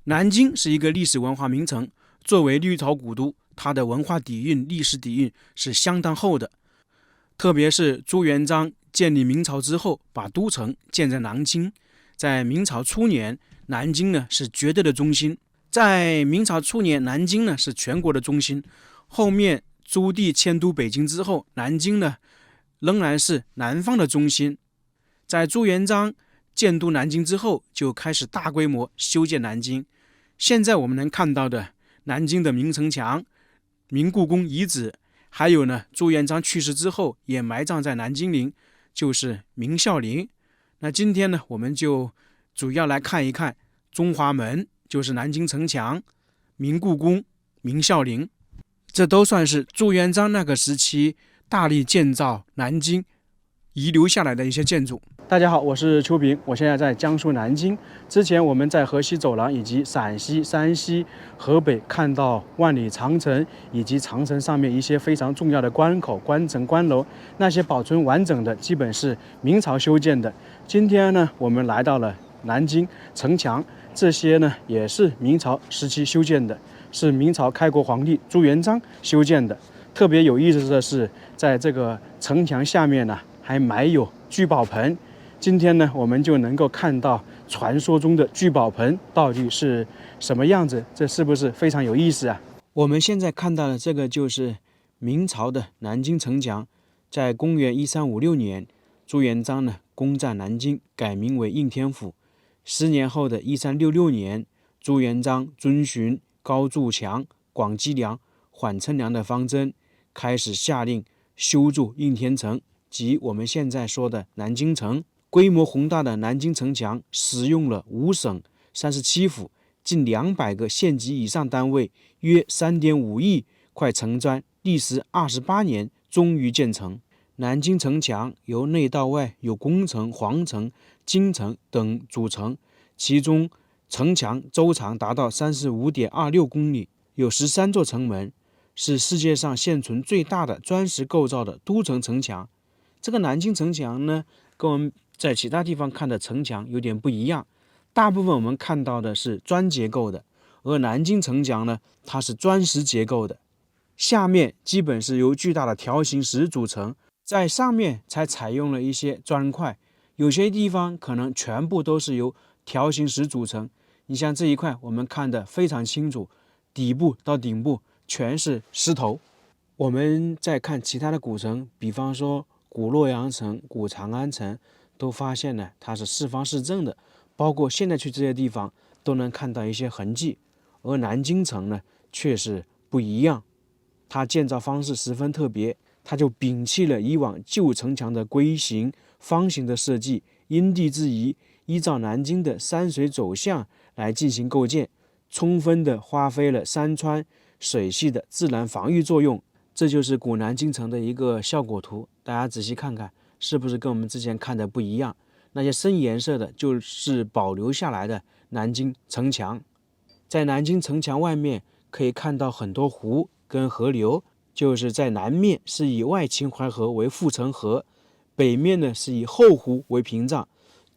南京是一个历史文化名城，作为历朝古都，它的文化底蕴、历史底蕴是相当厚的。特别是朱元璋建立明朝之后，把都城建在南京。在明朝初年，南京呢是绝对的中心。在明朝初年，南京呢是全国的中心。后面朱棣迁都北京之后，南京呢仍然是南方的中心。在朱元璋建都南京之后，就开始大规模修建南京。现在我们能看到的南京的明城墙、明故宫遗址，还有呢，朱元璋去世之后也埋葬在南京陵，就是明孝陵。那今天呢，我们就主要来看一看中华门，就是南京城墙、明故宫、明孝陵，这都算是朱元璋那个时期大力建造南京遗留下来的一些建筑。大家好，我是邱平，我现在在江苏南京。之前我们在河西走廊以及陕西、山西、河北看到万里长城以及长城上面一些非常重要的关口、关城、关楼，那些保存完整的基本是明朝修建的。今天呢，我们来到了南京城墙，这些呢也是明朝时期修建的，是明朝开国皇帝朱元璋修建的。特别有意思的是，在这个城墙下面呢，还埋有聚宝盆。今天呢，我们就能够看到传说中的聚宝盆到底是什么样子，这是不是非常有意思啊？我们现在看到的这个就是明朝的南京城墙，在公元1356年，朱元璋呢攻占南京，改名为应天府。10年后的1366年，朱元璋遵循高筑墙、广积粮、缓称粮的方针，开始下令修筑应天城，即我们现在说的南京城。规模宏大的南京城墙使用了5省37府近200个县级以上单位，约3.5亿块城砖，历时28年终于建成。南京城墙由内到外有宫城、皇城、京城等组成，其中城墙周长达到35.26公里，有13座城门，是世界上现存最大的砖石构造的都城城墙。这个南京城墙呢，跟我们在其他地方看的城墙有点不一样，大部分我们看到的是砖结构的，而南京城墙呢，它是砖石结构的，下面基本是由巨大的条形石组成，在上面才采用了一些砖块，有些地方可能全部都是由条形石组成。你像这一块我们看得非常清楚，底部到顶部全是石头。我们再看其他的古城，比方说古洛阳城、古长安城，都发现呢它是四方四正的，包括现在去这些地方都能看到一些痕迹。而南京城呢却是不一样，它建造方式十分特别，它就摒弃了以往旧城墙的龟形、方形的设计，因地制宜，依照南京的山水走向来进行构建，充分的发挥了山川水系的自然防御作用。这就是古南京城的一个效果图，大家仔细看看，是不是跟我们之前看的不一样？那些深颜色的就是保留下来的南京城墙。在南京城墙外面可以看到很多湖跟河流，就是在南面是以外秦淮河为护城河，北面呢是以后湖为屏障，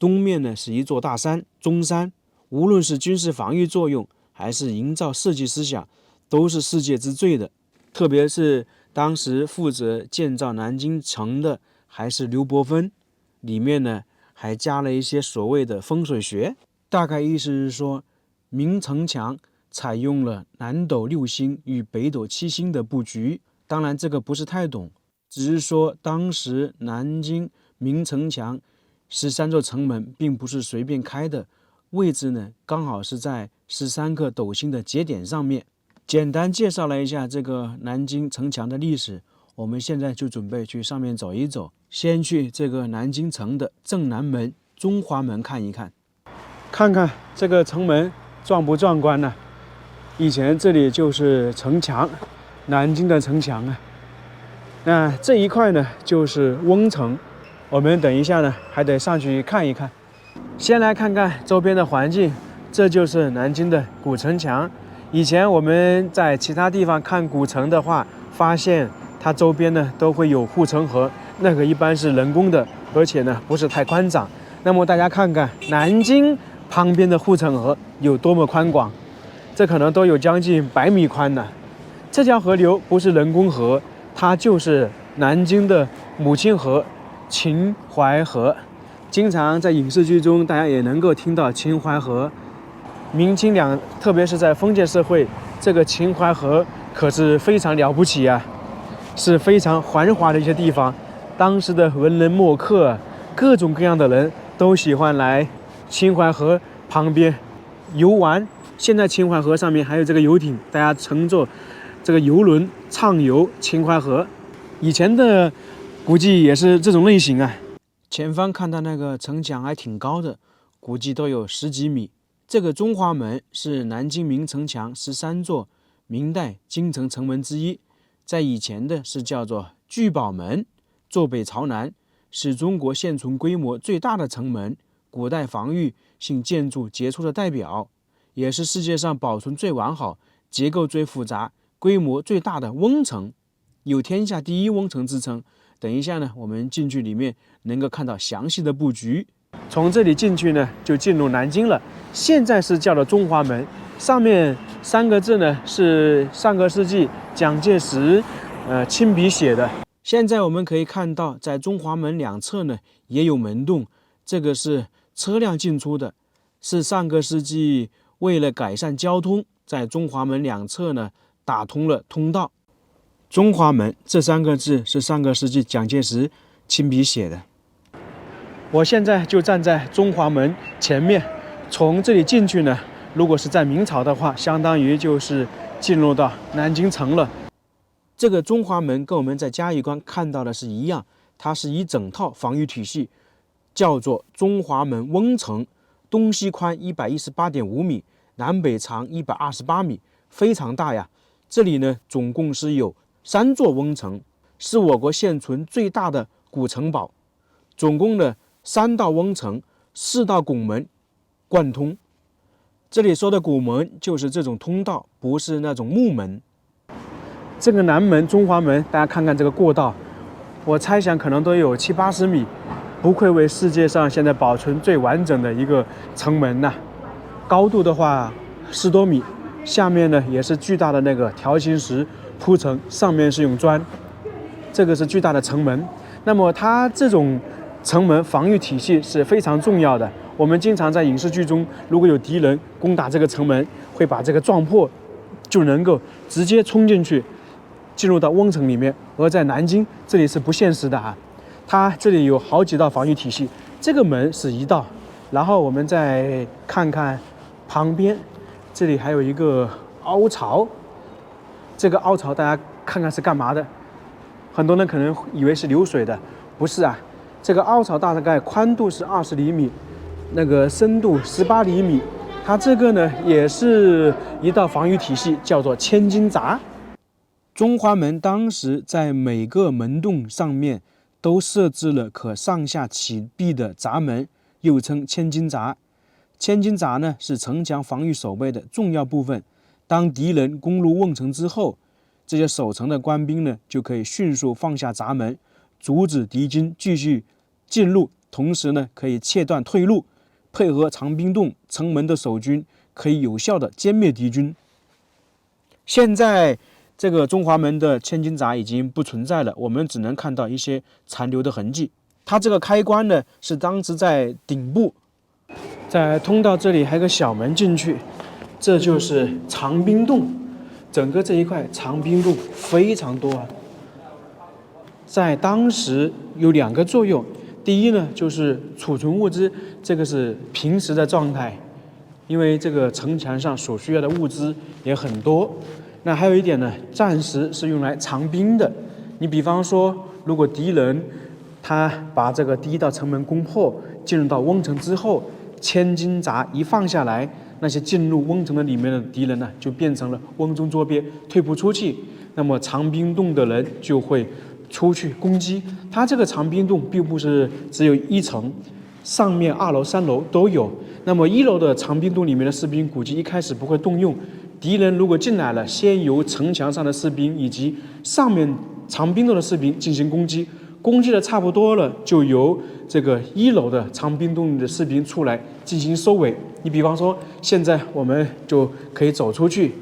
东面呢是一座大山中山。无论是军事防御作用还是营造设计思想，都是世界之最的。特别是当时负责建造南京城的还是刘伯芬，里面呢还加了一些所谓的风水学，大概意思是说明城墙采用了南斗6星与北斗7星的布局。当然这个不是太懂，只是说当时南京明城墙13座城门并不是随便开的，位置呢刚好是在13颗斗星的节点上面。简单介绍了一下这个南京城墙的历史，我们现在就准备去上面走一走，先去这个南京城的正南门中华门看一看，看看这个城门壮不壮观呢？以前这里就是城墙，南京的城墙啊。那这一块呢就是翁城，我们等一下呢还得上去看一看。先来看看周边的环境，这就是南京的古城墙。以前我们在其他地方看古城的话，发现它周边呢都会有护城河，那个一般是人工的，而且呢不是太宽敞。那么大家看看南京旁边的护城河有多么宽广，这可能都有将近100米宽呢。这条河流不是人工河，它就是南京的母亲河秦淮河。经常在影视剧中，大家也能够听到秦淮河。明清特别是在封建社会，这个秦淮河可是非常了不起啊，是非常繁华的一些地方。当时的文人墨客，各种各样的人都喜欢来秦淮河旁边游玩。现在秦淮河上面还有这个游艇，大家乘坐这个游轮畅游秦淮河。以前的估计也是这种类型啊。前方看到那个城墙还挺高的，估计都有10几米。这个中华门是南京明城墙13座明代京城城门之一，在以前的是叫做聚宝门，坐北朝南，是中国现存规模最大的城门，古代防御性建筑杰出的代表，也是世界上保存最完好、结构最复杂、规模最大的瓮城，有天下第一瓮城之称。等一下呢，我们进去里面能够看到详细的布局。从这里进去呢，就进入南京了。现在是叫做中华门，上面3个字呢是上个世纪蒋介石亲笔写的。现在我们可以看到，在中华门两侧呢也有门洞，这个是车辆进出的，是上个世纪为了改善交通，在中华门两侧呢打通了通道。中华门这3个字是上个世纪蒋介石亲笔写的。我现在就站在中华门前面，从这里进去呢，如果是在明朝的话，相当于就是进入到南京城了。这个中华门跟我们在嘉峪关看到的是一样，它是一整套防御体系，叫做中华门瓮城，东西宽118.5米，南北长128米，非常大呀。这里呢，总共是有3座瓮城，是我国现存最大的古城堡，总共的3道瓮城，4道拱门贯通。这里说的拱门就是这种通道，不是那种木门。这个南门中华门，大家看看这个过道，我猜想可能都有70、80米，不愧为世界上现在保存最完整的一个城门呐。高度的话10多米，下面呢也是巨大的那个条形石铺成，上面是用砖，这个是巨大的城门。那么它这种城门防御体系是非常重要的。我们经常在影视剧中，如果有敌人攻打这个城门，会把这个撞破，就能够直接冲进去，进入到瓮城里面。而在南京这里是不现实的啊，它这里有好几道防御体系，这个门是1道，然后我们再看看旁边，这里还有一个凹槽，这个凹槽大家看看是干嘛的？很多人可能以为是流水的，不是啊。这个凹槽大概宽度是20厘米，那个深度18厘米。它这个呢也是一道防御体系，叫做千斤闸。中华门当时在每个门洞上面都设置了可上下启闭的闸门，又称千斤闸。千斤闸呢是城墙防御守备的重要部分。当敌人攻入瓮城之后，这些守城的官兵呢就可以迅速放下闸门，阻止敌军继续进入，同时呢可以切断退路，配合长兵洞城门的守军，可以有效的歼灭敌军。现在这个中华门的千斤闸已经不存在了，我们只能看到一些残留的痕迹。它这个开关呢是当时在顶部，在通道这里还有个小门进去，这就是长兵洞。整个这一块长兵洞非常多啊，在当时有2个作用。第一呢，就是储存物资，这个是平时的状态，因为这个城墙上所需要的物资也很多。那还有一点呢，暂时是用来藏兵的。你比方说，如果敌人他把这个第1道城门攻破，进入到瓮城之后，千斤闸一放下来，那些进入瓮城的里面的敌人呢，就变成了瓮中捉鳖，退不出去。那么藏兵洞的人就会出去攻击。它这个长兵洞并不是只有1层，上面2楼、3楼都有。那么1楼的长兵洞里面的士兵估计一开始不会动用，敌人如果进来了，先由城墙上的士兵以及上面长兵洞的士兵进行攻击，攻击的差不多了，就由这个1楼的长滨洞的士兵出来进行收尾。你比方说，现在我们就可以走出去。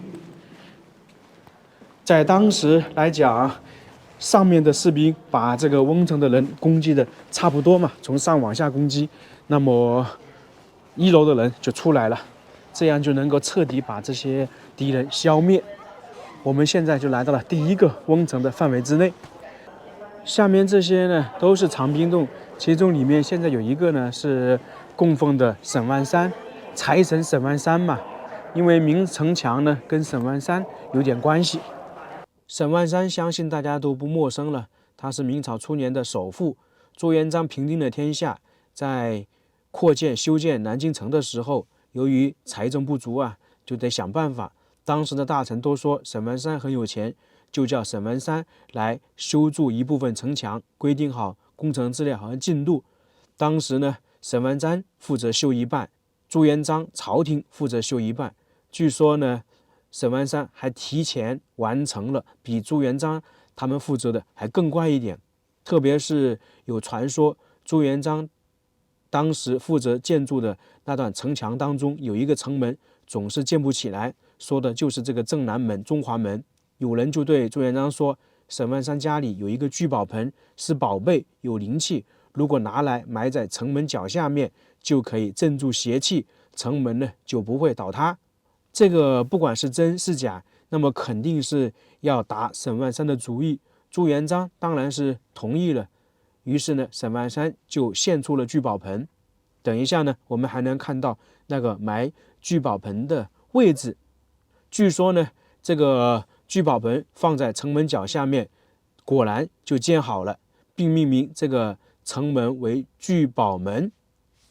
在当时来讲，上面的士兵把这个瓮城的人攻击的差不多嘛，从上往下攻击，那么1楼的人就出来了，这样就能够彻底把这些敌人消灭。我们现在就来到了第1个瓮城的范围之内。下面这些呢都是长滨洞，其中里面现在有一个呢是供奉的沈万三，财神沈万三嘛，因为明城墙呢跟沈万三有点关系。沈万三相信大家都不陌生了，他是明朝初年的首富。朱元璋平定了天下，在修建南京城的时候，由于财政不足啊，就得想办法。当时的大臣都说沈万三很有钱，就叫沈万三来修筑一部分城墙，规定好工程质量和进度。当时呢，沈万三负责修一半，朱元璋朝廷负责修一半。据说呢，沈万三还提前完成了，比朱元璋他们负责的还更快一点。特别是有传说，朱元璋当时负责建筑的那段城墙当中，有一个城门总是建不起来，说的就是这个正南门、中华门。有人就对朱元璋说，沈万三家里有一个聚宝盆，是宝贝，有灵气，如果拿来埋在城门脚下面，就可以镇住邪气，城门呢就不会倒塌。这个不管是真是假，那么肯定是要打沈万三的主意。朱元璋当然是同意了，于是呢，沈万三就献出了聚宝盆。等一下呢，我们还能看到那个埋聚宝盆的位置。据说呢，这个聚宝盆放在城门脚下面，果然就建好了，并命名这个城门为聚宝门，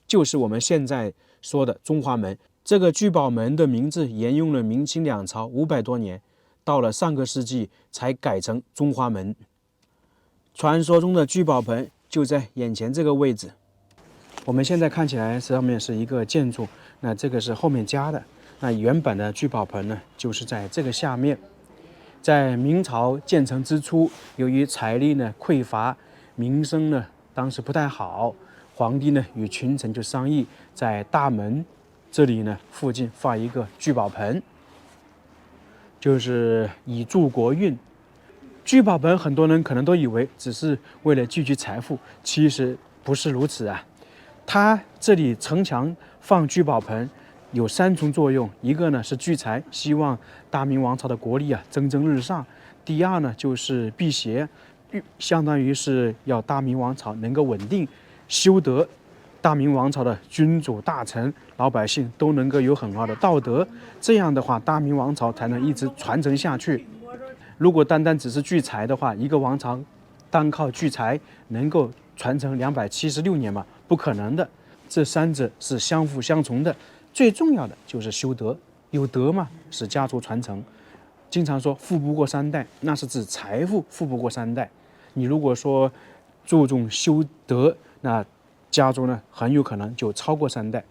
就是我们现在说的中华门。这个聚宝门的名字沿用了明清两朝500多年，到了上个世纪才改成中华门。传说中的聚宝盆就在眼前这个位置。我们现在看起来上面是一个建筑，那这个是后面加的。那原本的聚宝盆呢，就是在这个下面。在明朝建成之初，由于财力呢匮乏，名声呢当时不太好，皇帝呢与群臣就商议，在大门这里呢附近放一个聚宝盆，就是以助国运。聚宝盆很多人可能都以为只是为了聚集财富，其实不是如此啊。它这里城墙放聚宝盆有3重作用，一个呢是聚财，希望大明王朝的国力蒸蒸日上；第二呢就是辟邪，相当于是要大明王朝能够稳定，修德，大明王朝的君主大臣老百姓都能够有很好的道德，这样的话大明王朝才能一直传承下去。如果单单只是聚财的话，一个王朝单靠聚财能够传承276年吗？不可能的，这3者是相辅相成的。最重要的就是修德，有德嘛，使家族传承。经常说富不过3代，那是指财富富不过3代。你如果说注重修德，那家族呢很有可能就超过3代。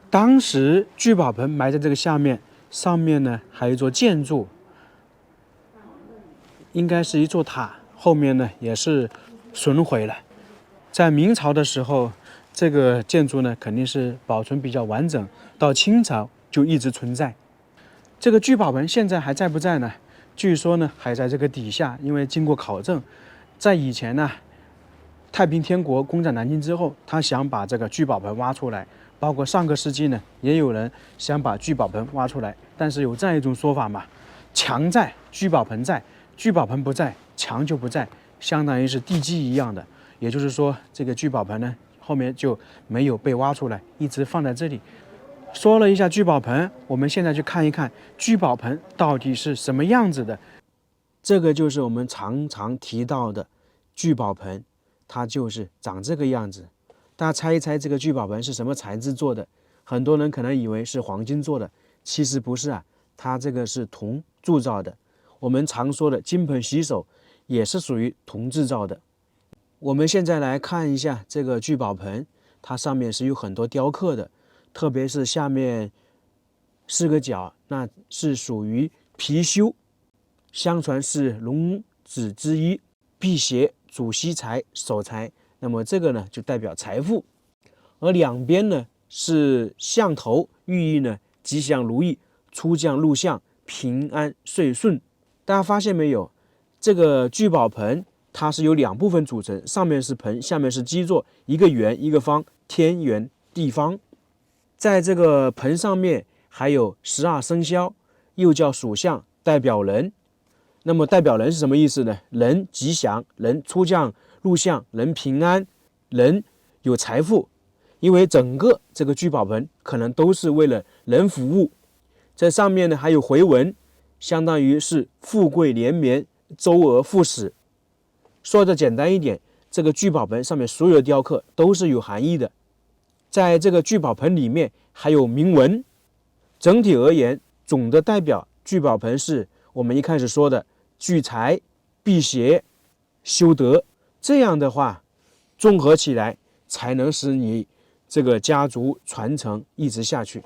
当时聚宝盆埋在这个下面，上面呢还有一座建筑，应该是一座塔，后面呢也是损毁了。在明朝的时候，这个建筑呢肯定是保存比较完整，到清朝就一直存在。这个聚宝盆现在还在不在呢？据说呢还在这个底下，因为经过考证，在以前呢，太平天国攻占南京之后，他想把这个聚宝盆挖出来，包括上个世纪呢，也有人想把聚宝盆挖出来，但是有这样一种说法嘛，墙在，聚宝盆在，聚宝盆不在，墙就不在，相当于是地基一样的。也就是说，这个聚宝盆呢，后面就没有被挖出来，一直放在这里。说了一下聚宝盆，我们现在去看一看聚宝盆到底是什么样子的。这个就是我们常常提到的聚宝盆，它就是长这个样子。大家猜一猜，这个聚宝盆是什么材质做的？很多人可能以为是黄金做的，其实不是啊，它这个是铜铸造的。我们常说的金盆洗手也是属于铜制造的。我们现在来看一下这个聚宝盆，它上面是有很多雕刻的，特别是下面4个角，那是属于貔貅，相传是龙子之一，辟邪主惜财守财，那么这个呢就代表财富。而两边呢是象头，寓意呢吉祥如意、出将入相、平安顺遂。大家发现没有？这个聚宝盆它是由2部分组成，上面是盆，下面是基座，一个圆一个方，天圆地方。在这个盆上面还有12生肖，又叫属相，代表人。那么代表人是什么意思呢？人吉祥，人出将入相，人平安，人有财富。因为整个这个聚宝盆可能都是为了人服务。在上面呢还有回纹，相当于是富贵连绵，周而复始。说的简单一点，这个聚宝盆上面所有的雕刻都是有含义的。在这个聚宝盆里面还有铭文。整体而言，总的代表聚宝盆是我们一开始说的聚财、辟邪、修德。这样的话，综合起来才能使你这个家族传承一直下去。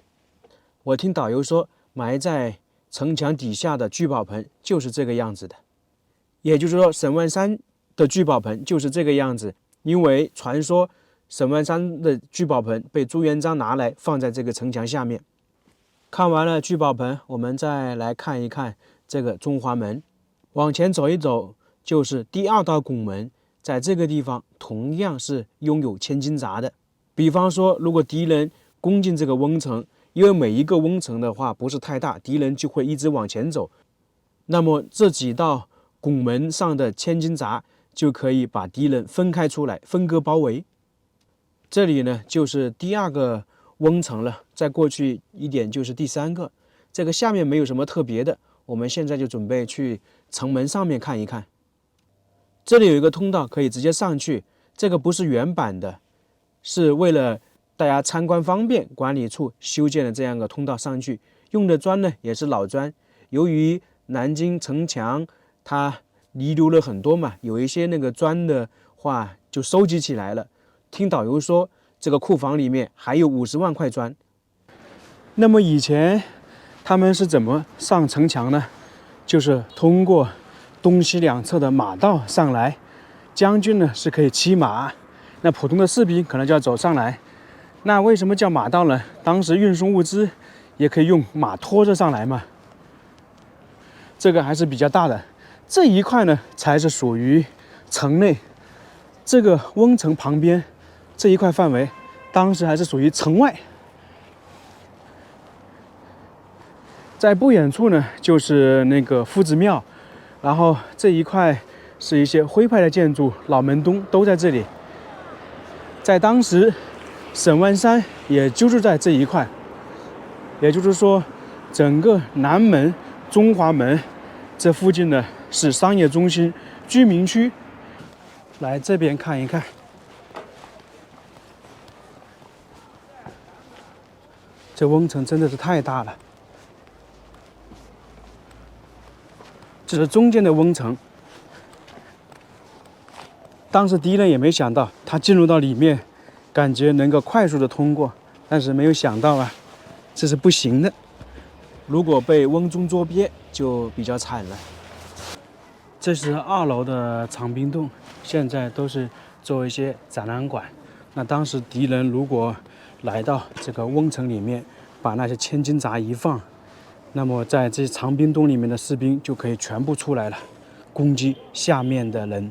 我听导游说，埋在城墙底下的聚宝盆就是这个样子的，也就是说沈万三的聚宝盆就是这个样子。因为传说沈万三的聚宝盆被朱元璋拿来放在这个城墙下面。看完了聚宝盆，我们再来看一看这个中华门。往前走一走，就是第2道拱门，在这个地方同样是拥有千斤闸的。比方说，如果敌人攻进这个瓮城，因为每一个瓮城的话不是太大，敌人就会一直往前走，那么这几道拱门上的千斤闸就可以把敌人分开出来，分割包围。这里呢就是第2个瓮城了，再过去一点就是第3个。这个下面没有什么特别的，我们现在就准备去城门上面看一看。这里有一个通道可以直接上去，这个不是原版的，是为了大家参观方便，管理处修建了这样一个通道上去。用的砖呢也是老砖，由于南京城墙它遗留了很多嘛，有一些那个砖的话就收集起来了。听导游说，这个库房里面还有50万块砖。那么以前他们是怎么上城墙呢？就是通过东西两侧的马道上来。将军呢是可以骑马，那普通的士兵可能就要走上来。那为什么叫马道呢？当时运送物资也可以用马拖着上来嘛。这个还是比较大的，这一块呢才是属于城内。这个瓮城旁边这一块范围，当时还是属于城外。在不远处呢就是那个夫子庙，然后这一块是一些徽派的建筑，老门东都在这里。在当时沈万三也居住在这一块，也就是说整个南门、中华门这附近呢是商业中心、居民区。来这边看一看，这瓮城真的是太大了。这是中间的瓮城，当时敌人也没想到他进入到里面，感觉能够快速的通过，但是没有想到啊，这是不行的。如果被瓮中捉鳖，就比较惨了。这是2楼的藏兵洞，现在都是做一些展览馆。那当时敌人如果来到这个瓮城里面，把那些千斤闸一放，那么在这藏兵洞里面的士兵就可以全部出来了，攻击下面的人。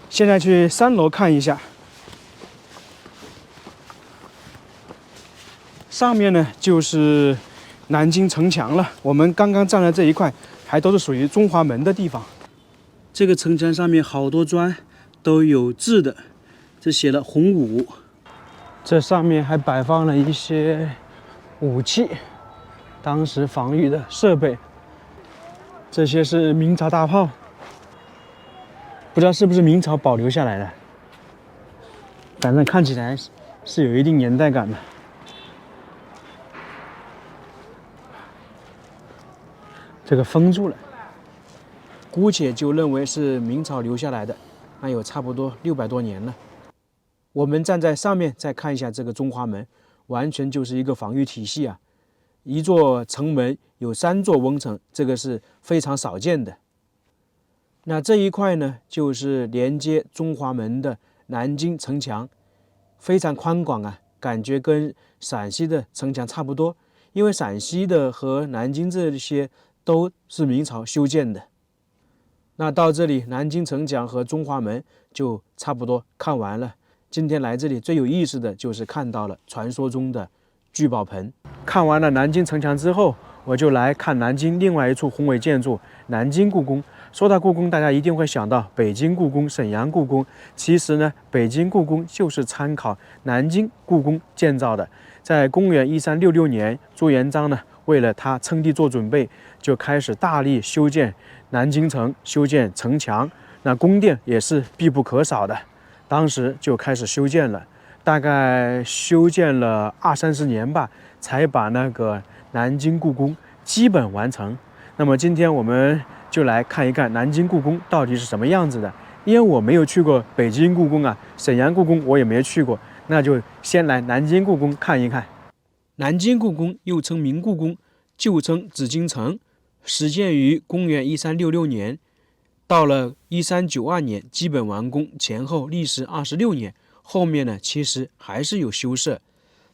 现在去3楼看一下，上面呢就是南京城墙了。我们刚刚站的这一块还都是属于中华门的地方。这个城墙上面好多砖都有字的，这写了洪武。这上面还摆放了一些武器，当时防御的设备。这些是明朝大炮，不知道是不是明朝保留下来的，反正看起来是有一定年代感的。这个封住了，姑且就认为是明朝留下来的，那有差不多600多年了。我们站在上面再看一下这个中华门，完全就是一个防御体系啊！一座城门有3座瓮城，这个是非常少见的。那这一块呢，就是连接中华门的南京城墙，非常宽广啊，感觉跟陕西的城墙差不多。因为陕西的和南京这些都是明朝修建的。那到这里，南京城墙和中华门就差不多看完了。今天来这里最有意思的就是看到了传说中的聚宝盆。看完了南京城墙之后，我就来看南京另外一处宏伟建筑——南京故宫。说到故宫，大家一定会想到北京故宫、沈阳故宫。其实呢，北京故宫就是参考南京故宫建造的。在公元1366年，朱元璋呢，为了他称帝做准备，就开始大力修建南京城，修建城墙。那宫殿也是必不可少的，当时就开始修建了，大概修建了20-30年吧，才把那个南京故宫基本完成。那么今天我们就来看一看南京故宫到底是什么样子的。因为我没有去过北京故宫啊，沈阳故宫我也没去过，那就先来南京故宫看一看。南京故宫又称明故宫，旧称紫禁城，始建于公元1366年，到了1392年基本完工，前后历时26年。后面呢，其实还是有修缮。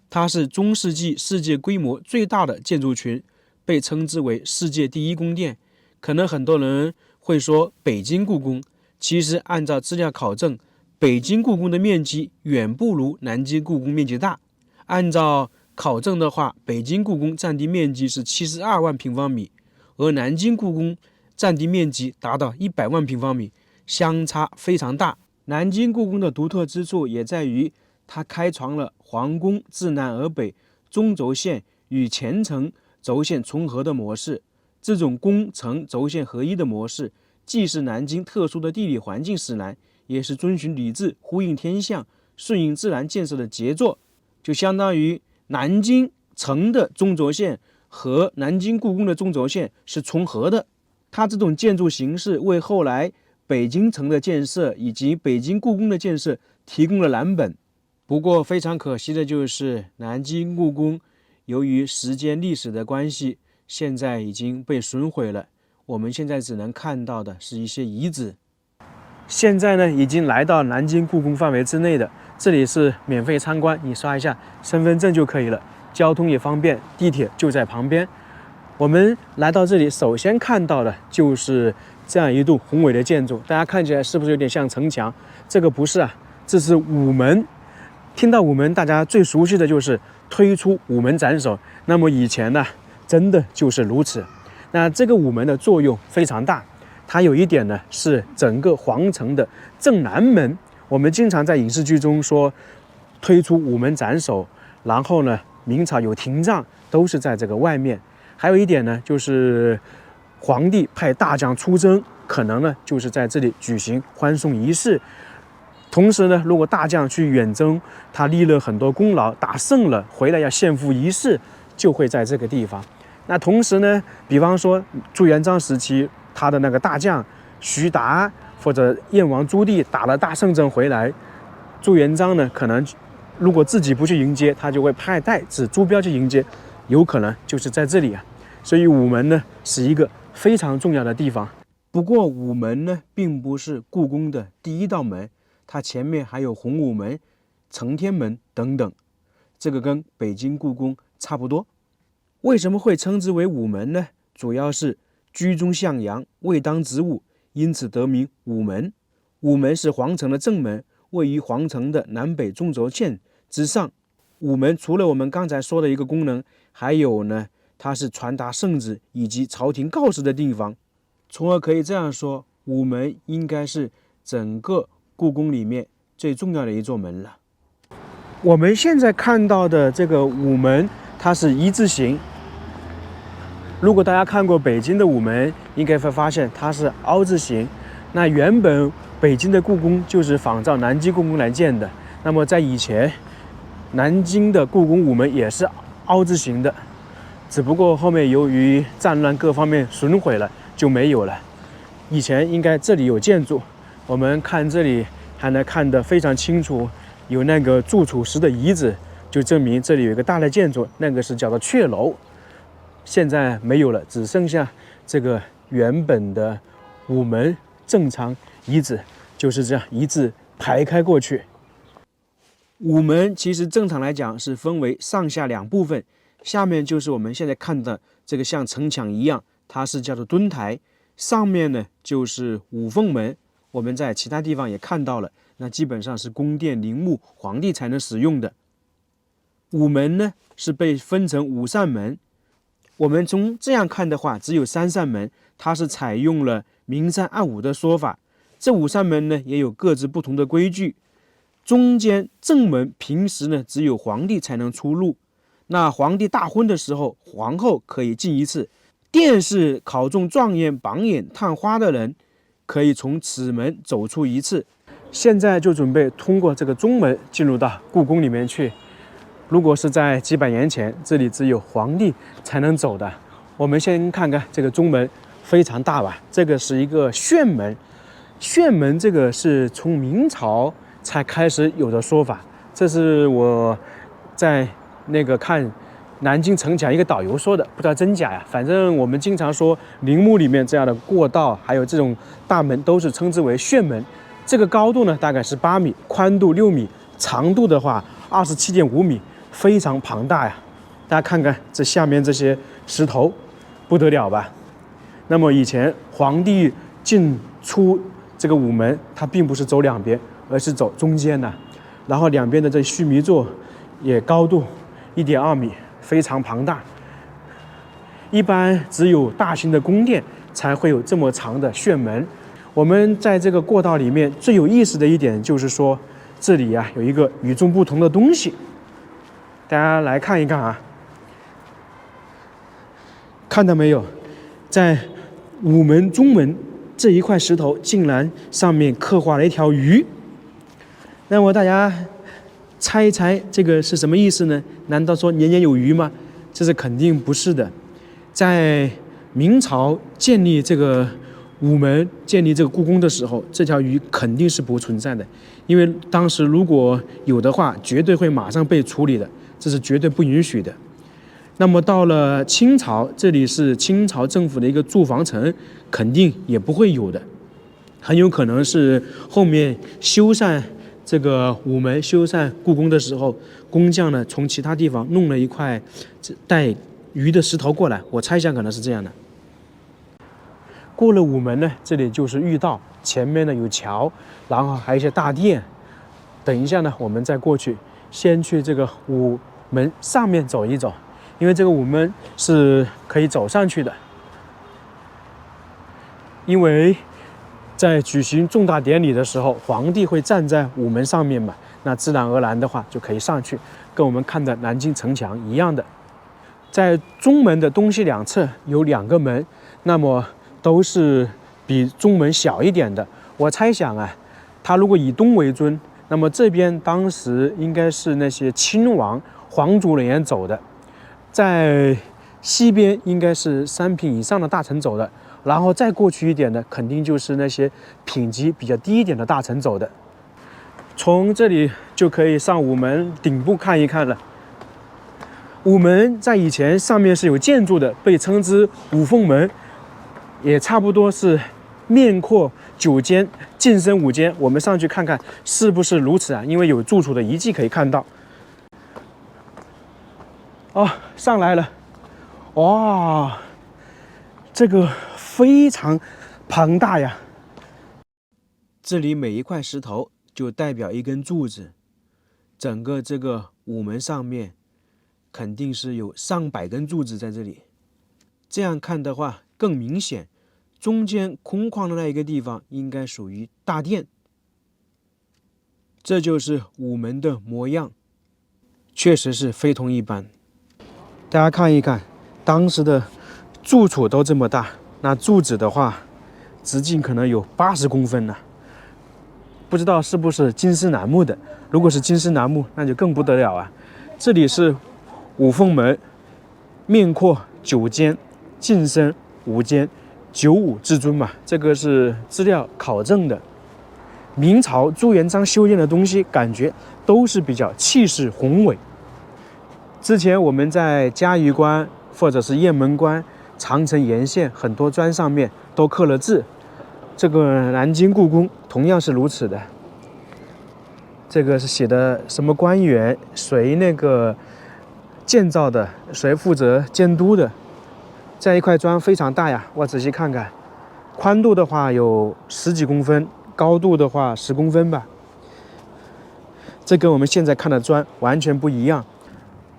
它是中世纪世界规模最大的建筑群，被称之为世界第一宫殿。可能很多人会说北京故宫，其实按照资料考证，北京故宫的面积远不如南京故宫面积大。按照考证的话，北京故宫占地面积是72万平方米，而南京故宫占地面积达到100万平方米，相差非常大。南京故宫的独特之处也在于，它开创了皇宫自南而北中轴线与前程轴线重合的模式。这种宫城轴线合一的模式，既是南京特殊的地理环境使然，也是遵循礼制、呼应天象、顺应自然建设的杰作。就相当于南京城的中轴线和南京故宫的中轴线是重合的。它这种建筑形式为后来北京城的建设以及北京故宫的建设提供了蓝本。不过非常可惜的就是南京故宫由于时间历史的关系，现在已经被损毁了。我们现在只能看到的是一些遗址。现在呢，已经来到南京故宫范围之内的，这里是免费参观，你刷一下身份证就可以了，交通也方便，地铁就在旁边。我们来到这里，首先看到的就是这样一栋宏伟的建筑，大家看起来是不是有点像城墙？这个不是啊，这是午门。听到午门，大家最熟悉的就是推出午门斩首。那么以前呢，真的就是如此。那这个午门的作用非常大，它有一点呢是整个皇城的正南门。我们经常在影视剧中说推出午门斩首，然后呢明朝有廷杖，都是在这个外面。还有一点呢，就是皇帝派大将出征，可能呢就是在这里举行欢送仪式。同时呢，如果大将去远征，他立了很多功劳，打胜了回来要献俘仪式，就会在这个地方。那同时呢，比方说朱元璋时期，他的那个大将徐达或者燕王朱棣打了大胜仗回来，朱元璋呢可能如果自己不去迎接，他就会派代指朱标去迎接，有可能就是在这里啊。所以午门呢是一个非常重要的地方。不过午门呢并不是故宫的第一道门，它前面还有洪武门、承天门等等，这个跟北京故宫差不多。为什么会称之为午门呢？主要是居中向阳，未当子午，因此得名午门。午门是皇城的正门，位于皇城的南北中轴线之上。午门除了我们刚才说的一个功能，还有呢，它是传达圣旨以及朝廷告示的地方。从而可以这样说，午门应该是整个故宫里面最重要的一座门了。我们现在看到的这个午门，它是一字形。如果大家看过北京的午门，应该会发现它是凹字形。那原本北京的故宫就是仿照南京故宫来建的。那么在以前，南京的故宫午门也是凹字形的，只不过后面由于战乱各方面损毁了，就没有了。以前应该这里有建筑，我们看这里还能看得非常清楚，有那个筑楚石的遗址，就证明这里有一个大的建筑，那个是叫做阙楼。现在没有了，只剩下这个原本的午门正常遗址，就是这样一字排开过去。午门其实正常来讲是分为上下两部分，下面就是我们现在看的这个像城墙一样，它是叫做墩台，上面呢就是五凤门，我们在其他地方也看到了，那基本上是宫殿陵墓皇帝才能使用的。午门呢是被分成五扇门，我们从这样看的话，只有三扇门，它是采用了明三暗五的说法。这五扇门呢也有各自不同的规矩。中间正门平时呢只有皇帝才能出入，那皇帝大婚的时候，皇后可以进一次。殿试考中状元、榜眼、探花的人，可以从此门走出一次。现在就准备通过这个中门进入到故宫里面去。如果是在几百年前，这里只有皇帝才能走的。我们先看看这个中门，非常大吧？这个是一个旋门，旋门这个是从明朝才开始有的说法，这是我在那个看南京城墙一个导游说的，不知道真假呀。反正我们经常说陵墓里面这样的过道，还有这种大门都是称之为旋门。这个高度呢大概是8米，宽度6米，长度的话27.5米，非常庞大呀。大家看看这下面这些石头，不得了吧？那么以前皇帝进出这个午门，他并不是走两边，而是走中间的，然后两边的这须弥座也高度1.2米，非常庞大。一般只有大型的宫殿才会有这么长的旋门。我们在这个过道里面最有意思的一点就是说，这里啊有一个与众不同的东西，大家来看一看啊，看到没有？在午门中门这一块石头，竟然上面刻画了一条鱼。那么大家猜一猜这个是什么意思呢？难道说年年有余吗？这是肯定不是的。在明朝建立这个午门、建立这个故宫的时候，这条鱼肯定是不存在的，因为当时如果有的话，绝对会马上被处理的，这是绝对不允许的。那么到了清朝，这里是清朝政府的一个驻防城，肯定也不会有的，很有可能是后面修缮这个午门、修缮故宫的时候，工匠呢从其他地方弄了一块带鱼的石头过来，我猜想可能是这样的。过了午门呢，这里就是御道，前面呢有桥，然后还有一些大殿。等一下呢，我们再过去，先去这个午门上面走一走。因为这个午门是可以走上去的，因为在举行重大典礼的时候，皇帝会站在午门上面嘛，那自然而然的话就可以上去，跟我们看的南京城墙一样的。在中门的东西两侧有2个门，那么都是比中门小一点的。我猜想啊，它如果以东为尊，那么这边当时应该是那些亲王、皇族人员走的。在西边应该是3品以上的大臣走的，然后再过去一点的，肯定就是那些品级比较低一点的大臣走的。从这里就可以上午门顶部看一看了。午门在以前上面是有建筑的，被称之五凤门，也差不多是面阔9间，进深5间。我们上去看看是不是如此啊？因为有住处的遗迹可以看到。哦，上来了，哇，这个非常庞大呀！这里每一块石头就代表一根柱子，整个这个午门上面肯定是有上百根柱子在这里。这样看的话更明显，中间空旷的那一个地方应该属于大殿。这就是午门的模样，确实是非同一般。大家看一看，当时的柱础都这么大，那柱子的话，直径可能有80公分呢。不知道是不是金丝楠木的？如果是金丝楠木，那就更不得了啊！这里是五凤门，面阔9间，进深5间，95至尊嘛，这个是资料考证的。明朝朱元璋修建的东西，感觉都是比较气势宏伟。之前我们在嘉峪关或者是雁门关、长城沿线很多砖上面都刻了字，这个南京故宫同样是如此的。这个是写的什么官员，谁那个建造的，谁负责监督的。这一块砖非常大呀，我仔细看看，宽度的话有10几公分，高度的话10公分吧。这跟我们现在看的砖完全不一样。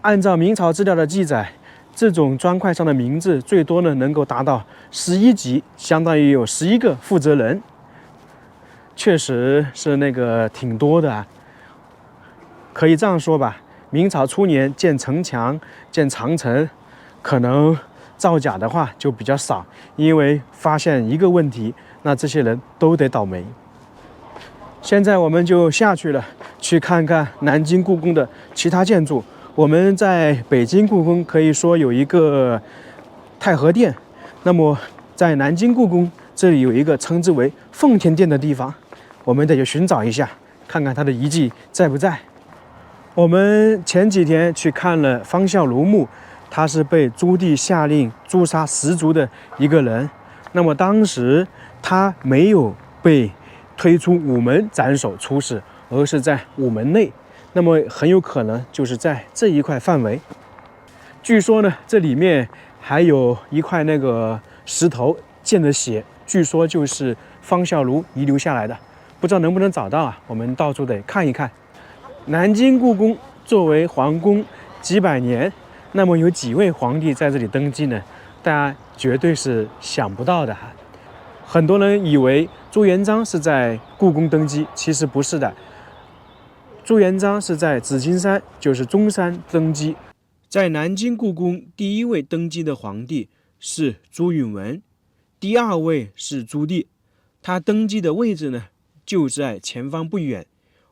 按照明朝资料的记载，这种砖块上的名字最多呢能够达到11级，相当于有11个负责人，确实是那个挺多的啊。可以这样说吧，明朝初年建城墙、建长城，可能造假的话就比较少，因为发现一个问题，那这些人都得倒霉。现在我们就下去了，去看看南京故宫的其他建筑。我们在北京故宫可以说有一个太和殿，那么在南京故宫这里有一个称之为奉天殿的地方，我们得去寻找一下，看看它的遗迹在不在。我们前几天去看了方孝孺墓，他是被朱棣下令诛杀10族的一个人，那么当时他没有被推出午门斩首处死，而是在午门内，那么很有可能就是在这一块范围。据说呢，这里面还有一块那个石头见的血，据说就是方孝孺遗留下来的，不知道能不能找到啊？我们到处得看一看。南京故宫作为皇宫几百年，那么有几位皇帝在这里登基呢？大家绝对是想不到的哈。很多人以为朱元璋是在故宫登基，其实不是的。朱元璋是在紫金山，就是中山登基。在南京故宫，第一位登基的皇帝是朱允炆，第2位是朱棣。他登基的位置呢，就在前方不远。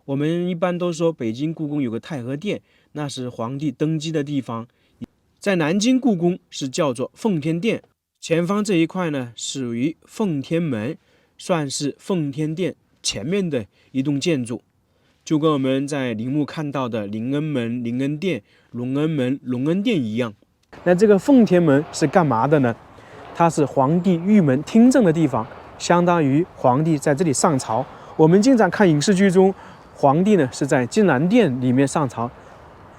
我们一般都说北京故宫有个太和殿，那是皇帝登基的地方。在南京故宫是叫做奉天殿，前方这一块呢属于奉天门，算是奉天殿前面的一栋建筑，就跟我们在陵墓看到的凌恩门、凌恩殿、隆恩门、隆恩殿一样。那这个奉天门是干嘛的呢？它是皇帝御门听政的地方，相当于皇帝在这里上朝。我们经常看影视剧中，皇帝呢是在金銮殿里面上朝，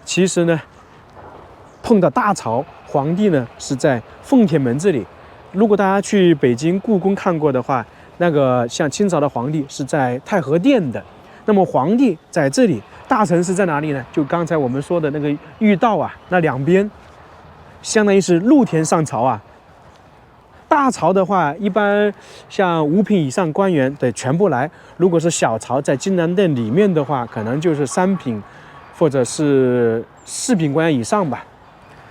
其实呢碰到大潮，皇帝呢是在奉天门这里。如果大家去北京故宫看过的话，那个像清朝的皇帝是在太和殿的，那么皇帝在这里，大臣是在哪里呢？就刚才我们说的那个御道啊，那两边相当于是露天上朝啊。大朝的话，一般像5品以上官员得全部来；如果是小朝，在金銮殿里面的话，可能就是3品或者是4品官员以上吧。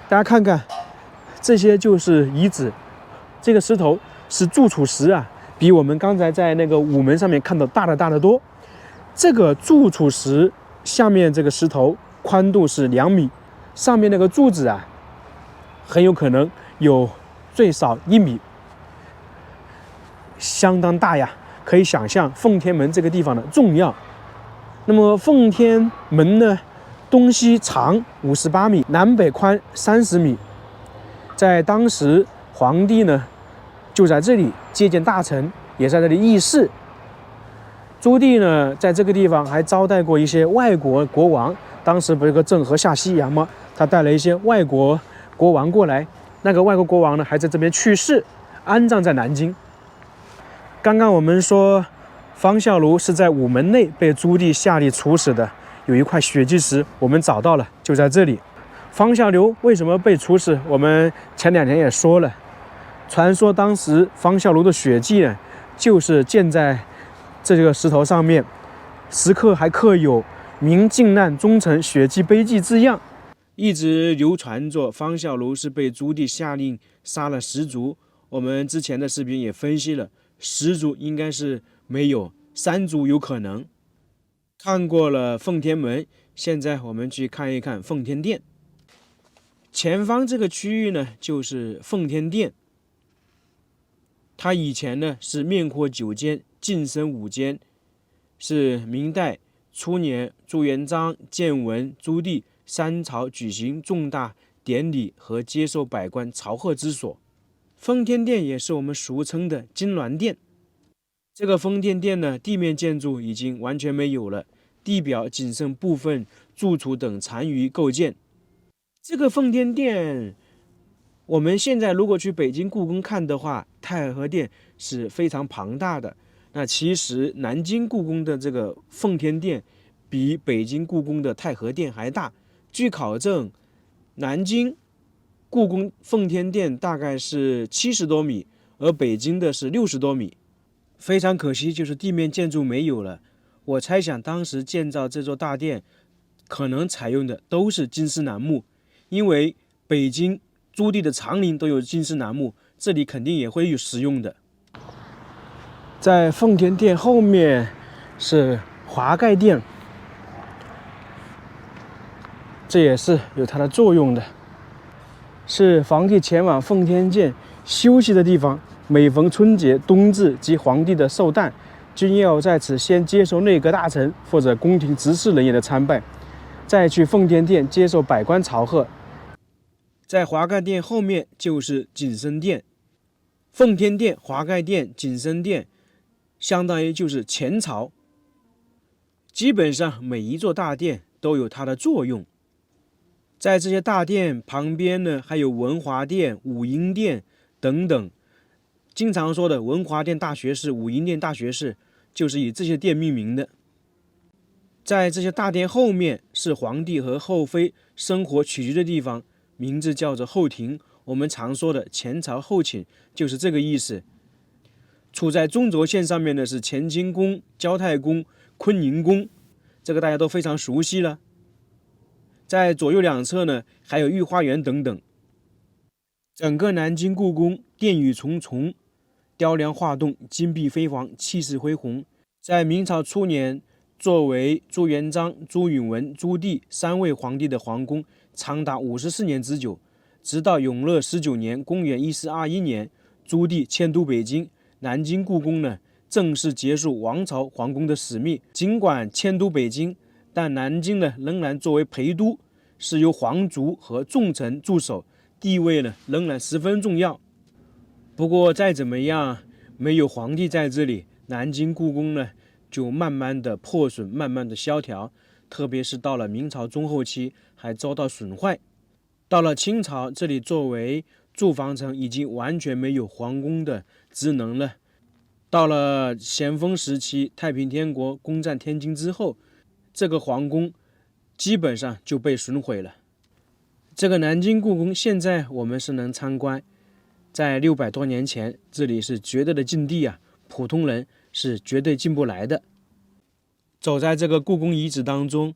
大家看看，这些就是遗址。这个石头是柱础石啊，比我们刚才在那个午门上面看到大得多。这个柱础石下面这个石头宽度是2米，上面那个柱子啊，很有可能有最少1米。相当大呀，可以想象奉天门这个地方的重要。那么奉天门呢，东西长58米，南北宽30米。在当时，皇帝呢就在这里接见大臣，也在这里议事。朱棣呢，在这个地方还招待过一些外国国王。当时不是个郑和下西洋吗？他带了一些外国国王过来，那个外国国王呢还在这边去世，安葬在南京。刚刚我们说方孝孺是在午门内被朱棣下令处死的，有一块血迹石，我们找到了，就在这里。方孝孺为什么被处死？我们前2天也说了，传说当时方孝孺的血迹呢，就是建在这个石头上面，石刻还刻有“明靖难忠臣血迹碑记”字样，一直流传着方孝孺是被朱棣下令杀了10族。我们之前的视频也分析了，10族应该是没有，3族有可能。看过了奉天门，现在我们去看一看奉天殿。前方这个区域呢，就是奉天殿。它以前呢是面阔9间，进深5间，是明代初年朱元璋、建文、朱棣3朝举行重大典礼和接受百官朝贺之所。奉天殿也是我们俗称的金銮殿。这个奉天殿呢，地面建筑已经完全没有了，地表仅剩部分柱础等残余构件。这个奉天殿，我们现在如果去北京故宫看的话，太和殿是非常庞大的。那其实南京故宫的这个奉天殿比北京故宫的太和殿还大。据考证，南京故宫奉天殿大概是70多米，而北京的是60多米。非常可惜，就是地面建筑没有了。我猜想当时建造这座大殿，可能采用的都是金丝楠木，因为北京朱棣的长陵都有金丝楠木，这里肯定也会有使用的。在奉天殿后面是华盖殿，这也是有它的作用的，是皇帝前往奉天殿休息的地方。每逢春节、冬至及皇帝的寿诞，均要在此先接受内阁大臣或者宫廷执事人员的参拜，再去奉天殿接受百官朝贺。在华盖殿后面就是景深殿，奉天殿、华盖殿、景深殿相当于就是前朝。基本上每一座大殿都有它的作用。在这些大殿旁边呢，还有文华殿、武英殿等等。经常说的文华殿大学士、武英殿大学士，就是以这些殿命名的。在这些大殿后面是皇帝和后妃生活起居的地方，名字叫做后庭。我们常说的前朝后寝就是这个意思。处在中轴线上面的是乾清宫、交泰宫、坤宁宫，这个大家都非常熟悉了。在左右两侧呢，还有御花园等等。整个南京故宫殿宇重重，雕梁画栋，金碧辉煌，气势恢宏。在明朝初年，作为朱元璋、朱允炆、朱棣3位皇帝的皇宫，长达54年之久。直到永乐19年，公元1421年，朱棣迁都北京，南京故宫呢正式结束王朝皇宫的使命。尽管迁都北京，但南京呢仍然作为陪都，是由皇族和重臣驻守，地位呢仍然十分重要。不过再怎么样，没有皇帝在这里，南京故宫呢就慢慢的破损，慢慢的萧条，特别是到了明朝中后期还遭到损坏。到了清朝，这里作为驻防城已经完全没有皇宫的职能了。到了咸丰时期，太平天国攻占天津之后，这个皇宫基本上就被损毁了。这个南京故宫现在我们是能参观，在600多年前，这里是绝对的禁地啊，普通人是绝对进不来的。走在这个故宫遗址当中，